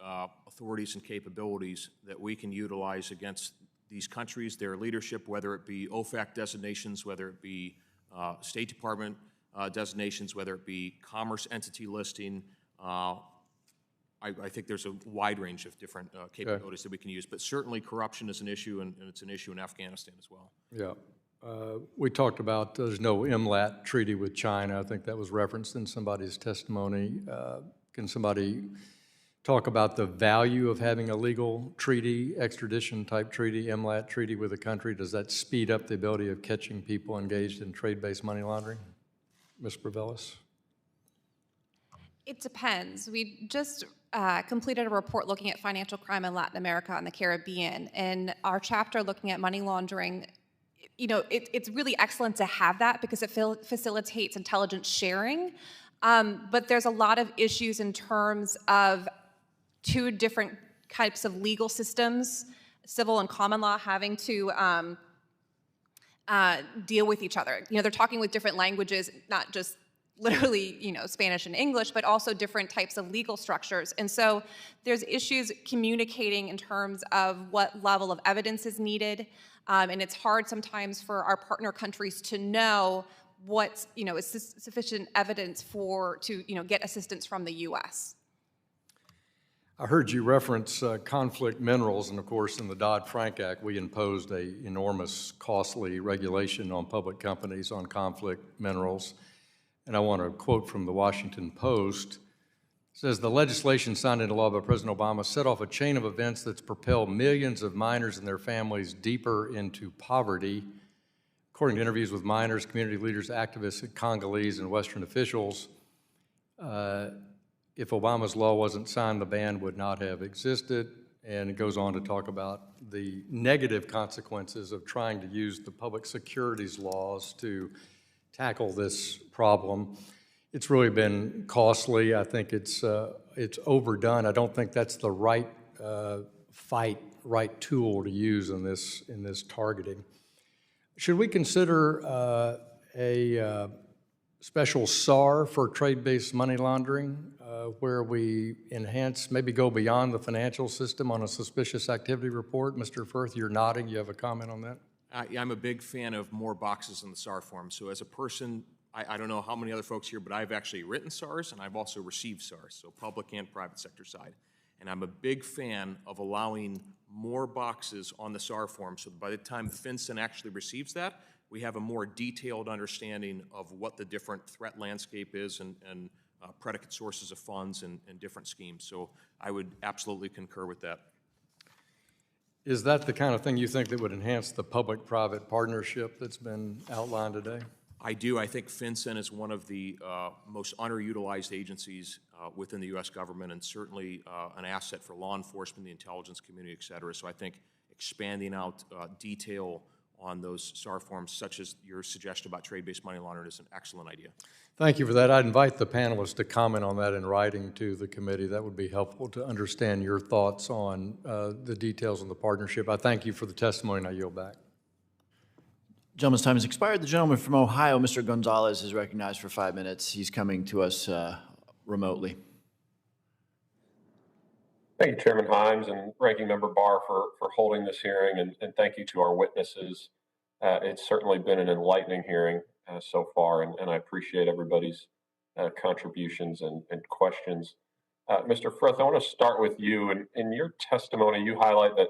authorities and capabilities that we can utilize against these countries, their leadership, whether it be OFAC designations, whether it be State Department designations, whether it be commerce entity listing. I think there's a wide range of different capabilities that we can use, but certainly corruption is an issue, and it's an issue in Afghanistan as well. Yeah. We talked about there's no MLAT treaty with China. I think that was referenced in somebody's testimony. Can somebody talk about the value of having a legal treaty, extradition type treaty, MLAT treaty with a country? Does that speed up the ability of catching people engaged in trade-based money laundering? Ms. Mavrellis? It depends. We just completed a report looking at financial crime in Latin America and the Caribbean, and our chapter looking at money laundering, you know, it's really excellent to have that because it facilitates intelligence sharing, but there's a lot of issues in terms of two different types of legal systems, civil and common law, having to deal with each other. You know, they're talking with different languages, not just literally, you know, Spanish and English, but also different types of legal structures. And so there's issues communicating in terms of what level of evidence is needed. And it's hard sometimes for our partner countries to know what, you know, is sufficient evidence to, you know, get assistance from the U.S. I heard you reference conflict minerals, and of course in the Dodd-Frank Act we imposed an enormous costly regulation on public companies on conflict minerals. And I want to quote from the Washington Post. It says, the legislation signed into law by President Obama set off a chain of events that's propelled millions of miners and their families deeper into poverty. According to interviews with miners, community leaders, activists, Congolese, and Western officials, if Obama's law wasn't signed, the ban would not have existed. And it goes on to talk about the negative consequences of trying to use the public securities laws to tackle this problem. It's really been costly. I think it's overdone. I don't think that's the right right tool to use in this targeting. Should we consider a special SAR for trade-based money laundering, where we enhance, maybe go beyond the financial system on a suspicious activity report? Mr. Fruth, you're nodding. You have a comment on that? I'm a big fan of more boxes in the SAR form. So as a person, I don't know how many other folks here, but I've actually written SARs and I've also received SARs, so public and private sector side. And I'm a big fan of allowing more boxes on the SAR form so that by the time FinCEN actually receives that, we have a more detailed understanding of what the different threat landscape is and predicate sources of funds and different schemes. So I would absolutely concur with that. Is that the kind of thing you think that would enhance the public-private partnership that's been outlined today? I do. I think FinCEN is one of the most underutilized agencies within the U.S. government, and certainly an asset for law enforcement, the intelligence community, et cetera. So I think expanding out detail on those SAR forms, such as your suggestion about trade-based money laundering, is an excellent idea. Thank you for that. I'd invite the panelists to comment on that in writing to the committee. That would be helpful to understand your thoughts on the details of the partnership. I thank you for the testimony, and I yield back. Gentleman's time has expired. The gentleman from Ohio, Mr. Gonzalez, is recognized for 5 minutes. He's coming to us remotely. Thank you, Chairman Himes and Ranking Member Barr for holding this hearing, and thank you to our witnesses. It's certainly been an enlightening hearing so far, and I appreciate everybody's contributions and questions. Mr. Fruth, I want to start with you. In your testimony, you highlight that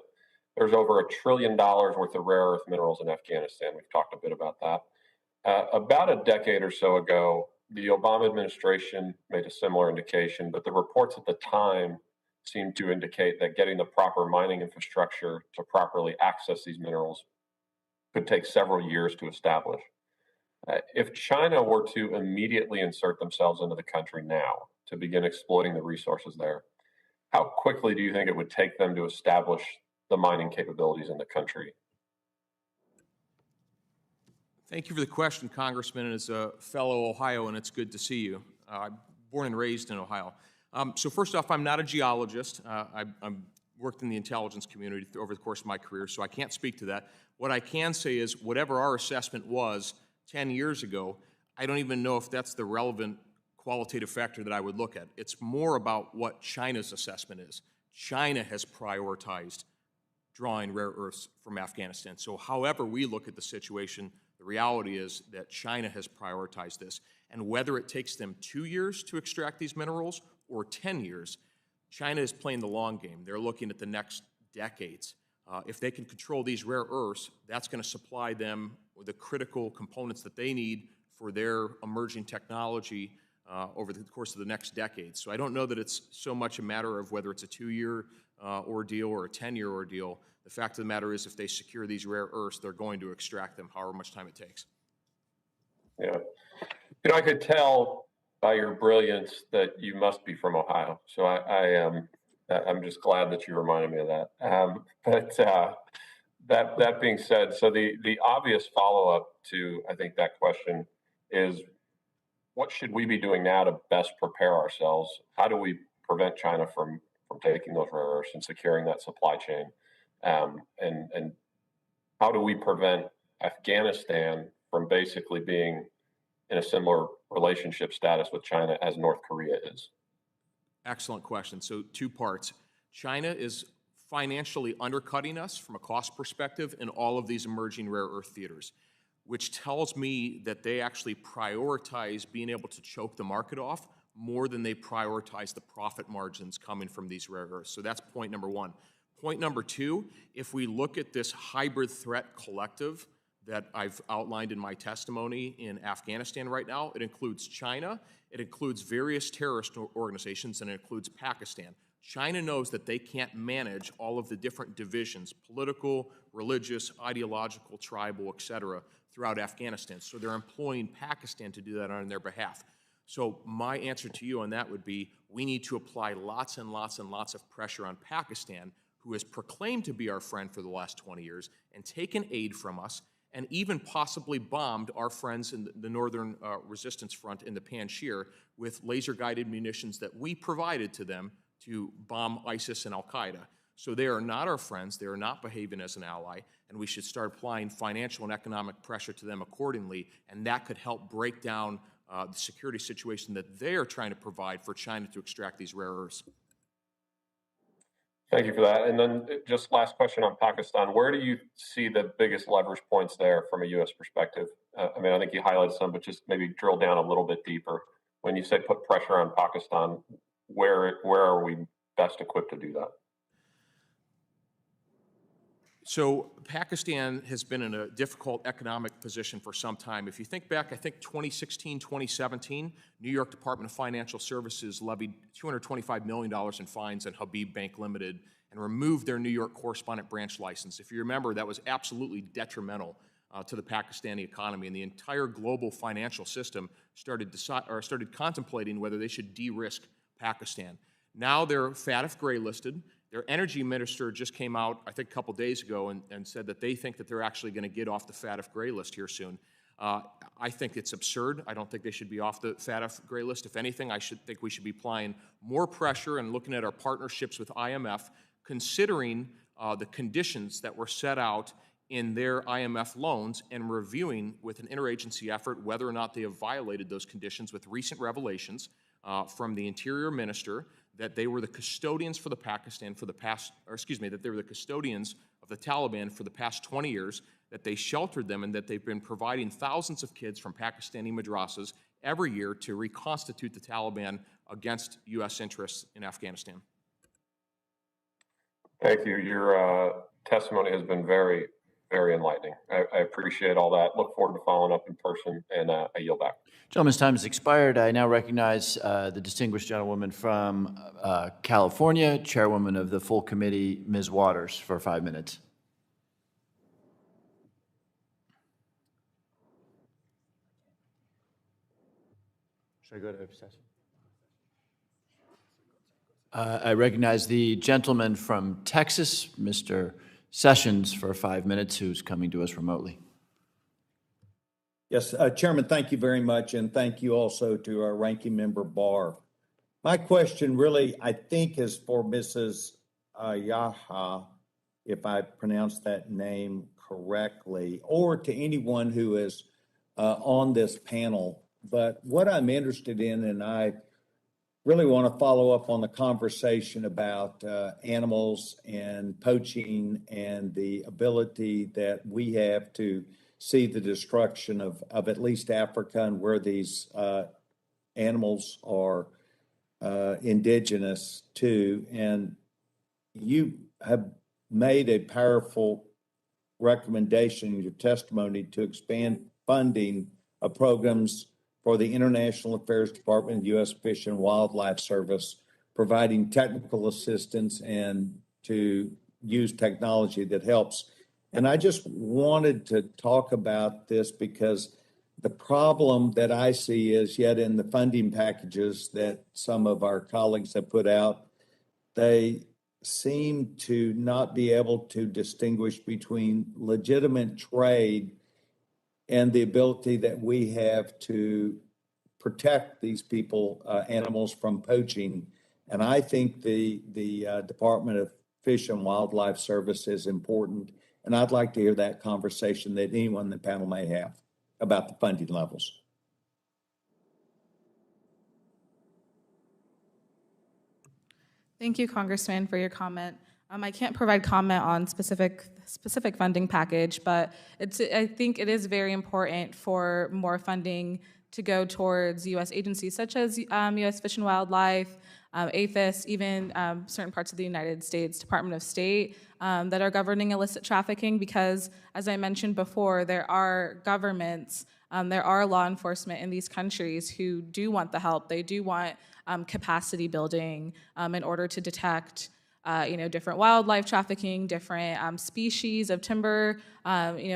there's over $1 trillion worth of rare earth minerals in Afghanistan. We've talked a bit about that. About a decade or so ago, the Obama administration made a similar indication, but the reports at the time seemed to indicate that getting the proper mining infrastructure to properly access these minerals could take several years to establish. If China were to immediately insert themselves into the country now to begin exploiting the resources there, how quickly do you think it would take them to establish the mining capabilities in the country? Thank you for the question, Congressman. And as a fellow Ohioan, it's good to see you. I'm born and raised in Ohio. So first off, I'm not a geologist. I'm worked in the intelligence community over the course of my career, so I can't speak to that. What I can say is whatever our assessment was 10 years ago, I don't even know if that's the relevant qualitative factor that I would look at. It's more about what China's assessment is. China has prioritized drawing rare earths from Afghanistan. So however we look at the situation, the reality is that China has prioritized this. And whether it takes them 2 years to extract these minerals or 10 years, China is playing the long game. They're looking at the next decades. If they can control these rare earths, that's going to supply them with the critical components that they need for their emerging technology over the course of the next decade. So I don't know that it's so much a matter of whether it's a 2-year ordeal or a 10-year ordeal. The fact of the matter is if they secure these rare earths, they're going to extract them however much time it takes. Yeah. You know, I could tell by your brilliance that you must be from Ohio. So I'm just glad that you reminded me of that. But that being said, so the obvious follow-up to, I think, that question is, what should we be doing now to best prepare ourselves? How do we prevent China from taking those rare earths and securing that supply chain? And how do we prevent Afghanistan from basically being in a similar relationship status with China as North Korea is? Excellent question. So 2 parts. China is financially undercutting us from a cost perspective in all of these emerging rare earth theaters, which tells me that they actually prioritize being able to choke the market off more than they prioritize the profit margins coming from these rare earths. So that's point number 1. Point number 2, if we look at this hybrid threat collective that I've outlined in my testimony in Afghanistan right now, it includes China, it includes various terrorist organizations, and it includes Pakistan. China knows that they can't manage all of the different divisions, political, religious, ideological, tribal, et cetera, throughout Afghanistan. So they're employing Pakistan to do that on their behalf. So my answer to you on that would be, we need to apply lots and lots and lots of pressure on Pakistan, who has proclaimed to be our friend for the last 20 years and taken aid from us, and even possibly bombed our friends in the Northern Resistance Front in the Panjshir with laser-guided munitions that we provided to them to bomb ISIS and al-Qaeda. So they are not our friends, they are not behaving as an ally, and we should start applying financial and economic pressure to them accordingly, and that could help break down the security situation that they are trying to provide for China to extract these rare earths. Thank you for that. And then just last question on Pakistan. Where do you see the biggest leverage points there from a U.S. perspective? I mean, I think you highlighted some, but just maybe drill down a little bit deeper. When you say put pressure on Pakistan, where are we best equipped to do that? So Pakistan has been in a difficult economic position for some time. If you think back, I think 2016, 2017, New York Department of Financial Services levied $225 million in fines on Habib Bank Limited and removed their New York correspondent branch license. If you remember, that was absolutely detrimental to the Pakistani economy, and the entire global financial system started contemplating whether they should de-risk Pakistan. Now they're FATF gray listed. Their energy minister just came out, I think, a couple days ago and said that they think that they're actually going to get off the FATF gray list here soon. I think it's absurd. I don't think they should be off the FATF gray list. If anything, I think we should be applying more pressure and looking at our partnerships with IMF, considering the conditions that were set out in their IMF loans and reviewing with an interagency effort whether or not they have violated those conditions with recent revelations from the Interior Minister that they were the custodians for the Pakistan for the past, or excuse me, that they were the custodians of the Taliban for the past 20 years, that they sheltered them, and that they've been providing thousands of kids from Pakistani madrasas every year to reconstitute the Taliban against U.S. interests in Afghanistan. Thank you. Your testimony has been very, very enlightening. I appreciate all that. Look forward to following up in person, and I yield back. Gentleman's time has expired. I now recognize the distinguished gentlewoman from California, chairwoman of the full committee, Ms. Waters, for 5 minutes. Should I go to session? I recognize the gentleman from Texas, Mr. Sessions, for 5 minutes, who's coming to us remotely. Yes, Chairman, thank you very much, and thank you also to our ranking member Barr. My question really, I think, is for Mrs. Yaha, if I pronounced that name correctly, or to anyone who is on this panel. But what I'm interested in, and I really want to follow up on the conversation about animals and poaching and the ability that we have to see the destruction of at least Africa and where these animals are indigenous to. And you have made a powerful recommendation in your testimony to expand funding of programs for the International Affairs Department, U.S. Fish and Wildlife Service, providing technical assistance and to use technology that helps. And I just wanted to talk about this because the problem that I see is yet in the funding packages that some of our colleagues have put out, they seem to not be able to distinguish between legitimate trade and the ability that we have to protect these people, animals from poaching. And I think the Department of Fish and Wildlife Service is important. And I'd like to hear that conversation that anyone in the panel may have about the funding levels. Thank you, Congressman, for your comment. I can't provide comment on specific funding package, but I think it is very important for more funding to go towards U.S. agencies such as U.S. Fish and Wildlife, APHIS, even certain parts of the United States Department of State that are governing illicit trafficking because, as I mentioned before, there are governments, there are law enforcement in these countries who do want the help. They do want capacity building in order to detect different wildlife trafficking, different species of timber,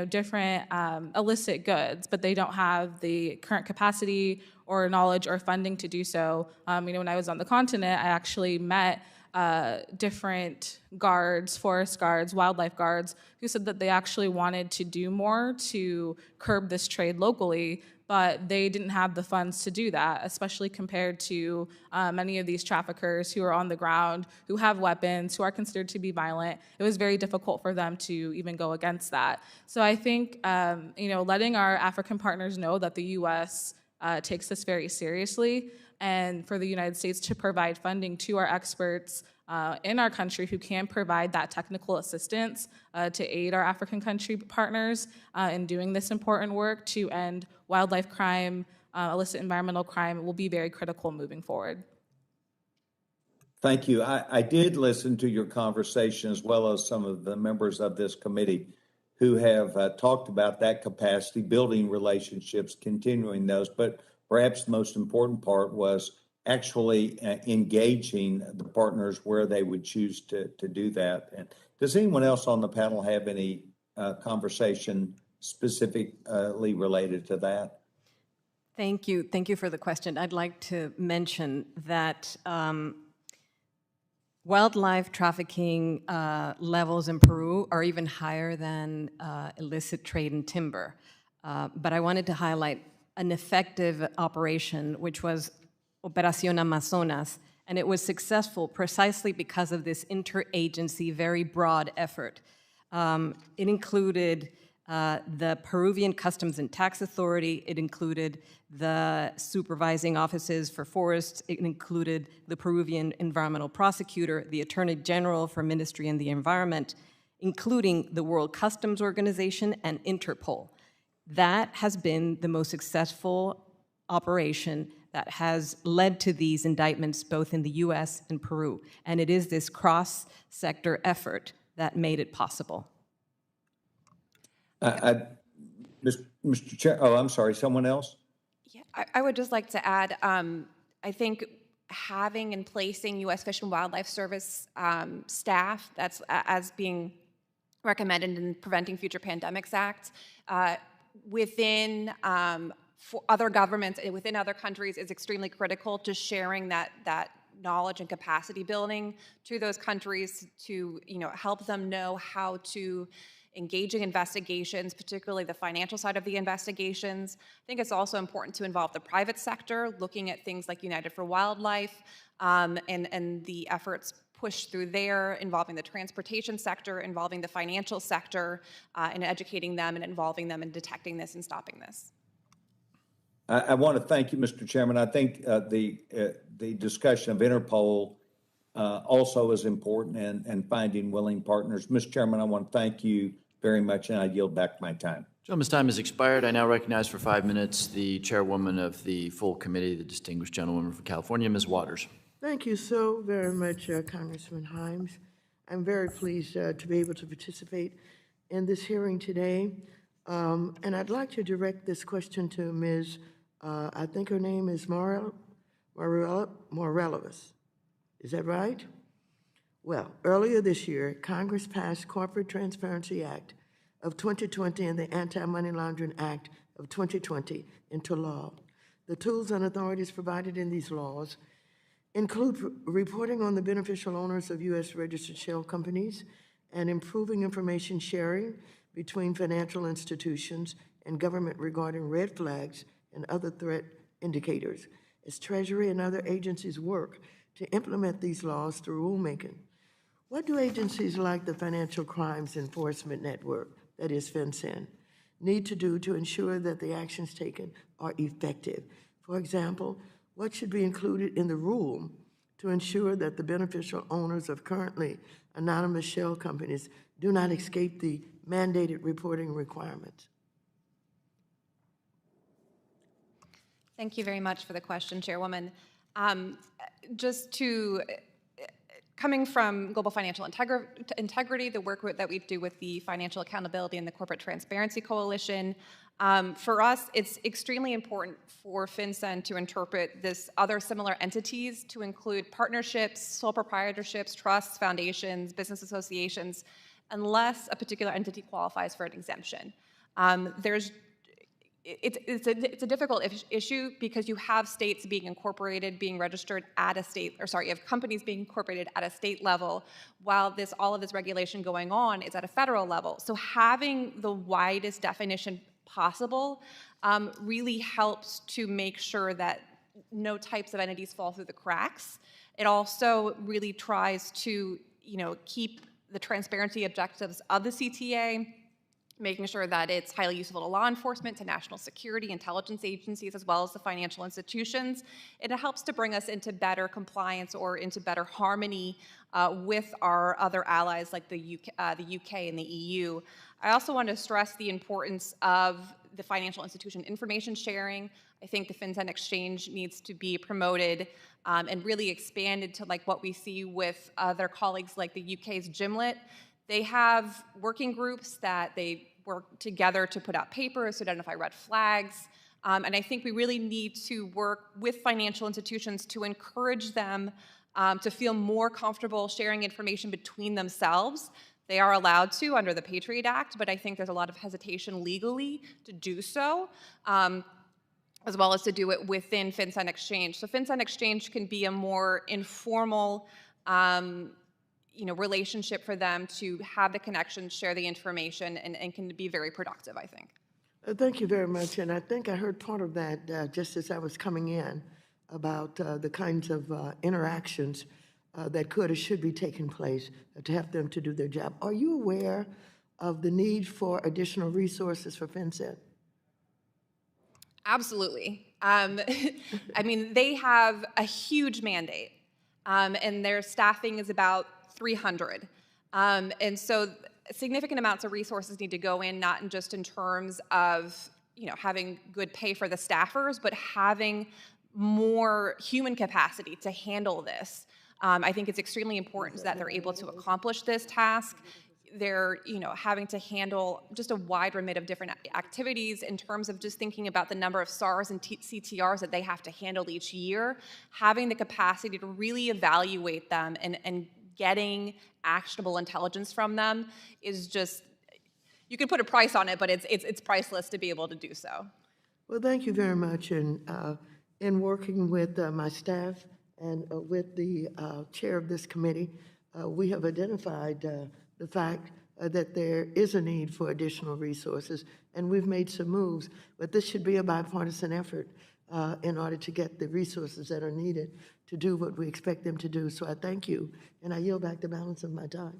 different illicit goods, but they don't have the current capacity or knowledge or funding to do so. When I was on the continent, I actually met different guards, forest guards, wildlife guards, who said that they actually wanted to do more to curb this trade locally, but they didn't have the funds to do that, especially compared to many of these traffickers who are on the ground, who have weapons, who are considered to be violent. It was very difficult for them to even go against that. So I think, letting our African partners know that the U.S. Takes this very seriously, and for the United States to provide funding to our experts in our country who can provide that technical assistance to aid our African country partners in doing this important work to end wildlife crime, illicit environmental crime will be very critical moving forward. Thank you. I did listen to your conversation as well as some of the members of this committee who have talked about that capacity, building relationships, continuing those. But perhaps the most important part was actually engaging the partners where they would choose to do that. And does anyone else on the panel have any conversation specifically related to that? Thank you. Thank you for the question. I'd like to mention that wildlife trafficking levels in Peru are even higher than illicit trade in timber. But I wanted to highlight an effective operation, which was Operación Amazonas, and it was successful precisely because of this interagency, very broad effort. It included the Peruvian Customs and Tax Authority, it included the supervising offices for forests, it included the Peruvian Environmental Prosecutor, the Attorney General for Ministry and the Environment, including the World Customs Organization and Interpol. That has been the most successful operation that has led to these indictments both in the US and Peru. And it is this cross-sector effort that made it possible. Mr. Chair, oh, I'm sorry, someone else? Yeah, I would just like to add, I think having and placing U.S. Fish and Wildlife Service staff, that's as being recommended in Preventing Future Pandemics Act, within for other governments and within other countries is extremely critical to sharing that knowledge and capacity building to those countries to help them know how to engaging investigations, particularly the financial side of the investigations. I think it's also important to involve the private sector, looking at things like United for Wildlife and the efforts pushed through there, involving the transportation sector, involving the financial sector, and educating them and involving them in detecting this and stopping this. I want to thank you, Mr. Chairman. I think the discussion of Interpol also is important and finding willing partners. Mr. Chairman, I want to thank you very much, and I yield back my time. Gentleman's time has expired. I now recognize for 5 minutes the chairwoman of the full committee, the distinguished gentlewoman from California, Ms. Waters. Thank you so very much, Congressman Himes. I'm very pleased to be able to participate in this hearing today. And I'd like to direct this question to Ms. I think her name is Mavrellis. Is that right? Well, earlier this year, Congress passed Corporate Transparency Act of 2020 and the Anti-Money Laundering Act of 2020 into law. The tools and authorities provided in these laws include reporting on the beneficial owners of U.S. registered shell companies and improving information sharing between financial institutions and government regarding red flags and other threat indicators, as Treasury and other agencies work to implement these laws through rulemaking. What do agencies like the Financial Crimes Enforcement Network, that is FinCEN, need to do to ensure that the actions taken are effective? For example, what should be included in the rule to ensure that the beneficial owners of currently anonymous shell companies do not escape the mandated reporting requirements? Thank you very much for the question, Chairwoman. Coming from Global Financial Integrity, the work that we do with the Financial Accountability and the Corporate Transparency Coalition, for us, it's extremely important for FinCEN to interpret this other similar entities to include partnerships, sole proprietorships, trusts, foundations, business associations, unless a particular entity qualifies for an exemption. It's a difficult issue because you have states being incorporated, being registered at a state, or sorry, you have companies being incorporated at a state level, while all of this regulation going on is at a federal level. So having the widest definition possible really helps to make sure that no types of entities fall through the cracks. It also really tries to, keep the transparency objectives of the CTA, making sure that it's highly useful to law enforcement, to national security, intelligence agencies, as well as the financial institutions. And it helps to bring us into better compliance or into better harmony with our other allies like the UK and the EU. I also want to stress the importance of the financial institution information sharing. I think the FinCEN exchange needs to be promoted and really expanded to like what we see with other colleagues like the UK's Gimlet. They have working groups that they work together to put out papers to identify red flags. And I think we really need to work with financial institutions to encourage them to feel more comfortable sharing information between themselves. They are allowed to under the Patriot Act, but I think there's a lot of hesitation legally to do so, as well as to do it within FinCEN Exchange. So FinCEN Exchange can be a more informal relationship for them to have the connection, share the information, and can be very productive, I think. Thank you very much. And I think I heard part of that just as I was coming in about the kinds of interactions that could or should be taking place to help them to do their job. Are you aware of the need for additional resources for FinCEN? Absolutely. I mean, they have a huge mandate, and their staffing is about 300. And so significant amounts of resources need to go in, not just in terms of having good pay for the staffers, but having more human capacity to handle this. I think it's extremely important that they're able to accomplish this task. They're having to handle just a wide remit of different activities in terms of just thinking about the number of SARs and CTRs that they have to handle each year. Having the capacity to really evaluate them and getting actionable intelligence from them is just, you can put a price on it, but it's priceless to be able to do so. Well, thank you very much. And in working with my staff and with the chair of this committee, we have identified the fact that there is a need for additional resources, and we've made some moves, but this should be a bipartisan effort in order to get the resources that are needed to do what we expect them to do. So I thank you, and I yield back the balance of my time.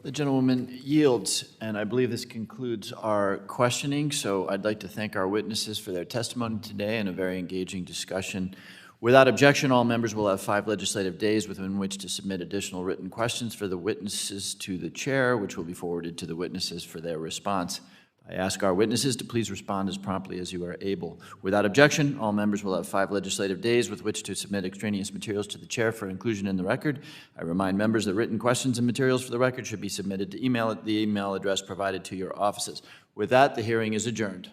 The gentlewoman yields, and I believe this concludes our questioning. So I'd like to thank our witnesses for their testimony today and a very engaging discussion. Without objection, all members will have 5 legislative days within which to submit additional written questions for the witnesses to the chair, which will be forwarded to the witnesses for their response. I ask our witnesses to please respond as promptly as you are able. Without objection, all members will have 5 legislative days with which to submit extraneous materials to the chair for inclusion in the record. I remind members that written questions and materials for the record should be submitted to email at the email address provided to your offices. With that, the hearing is adjourned.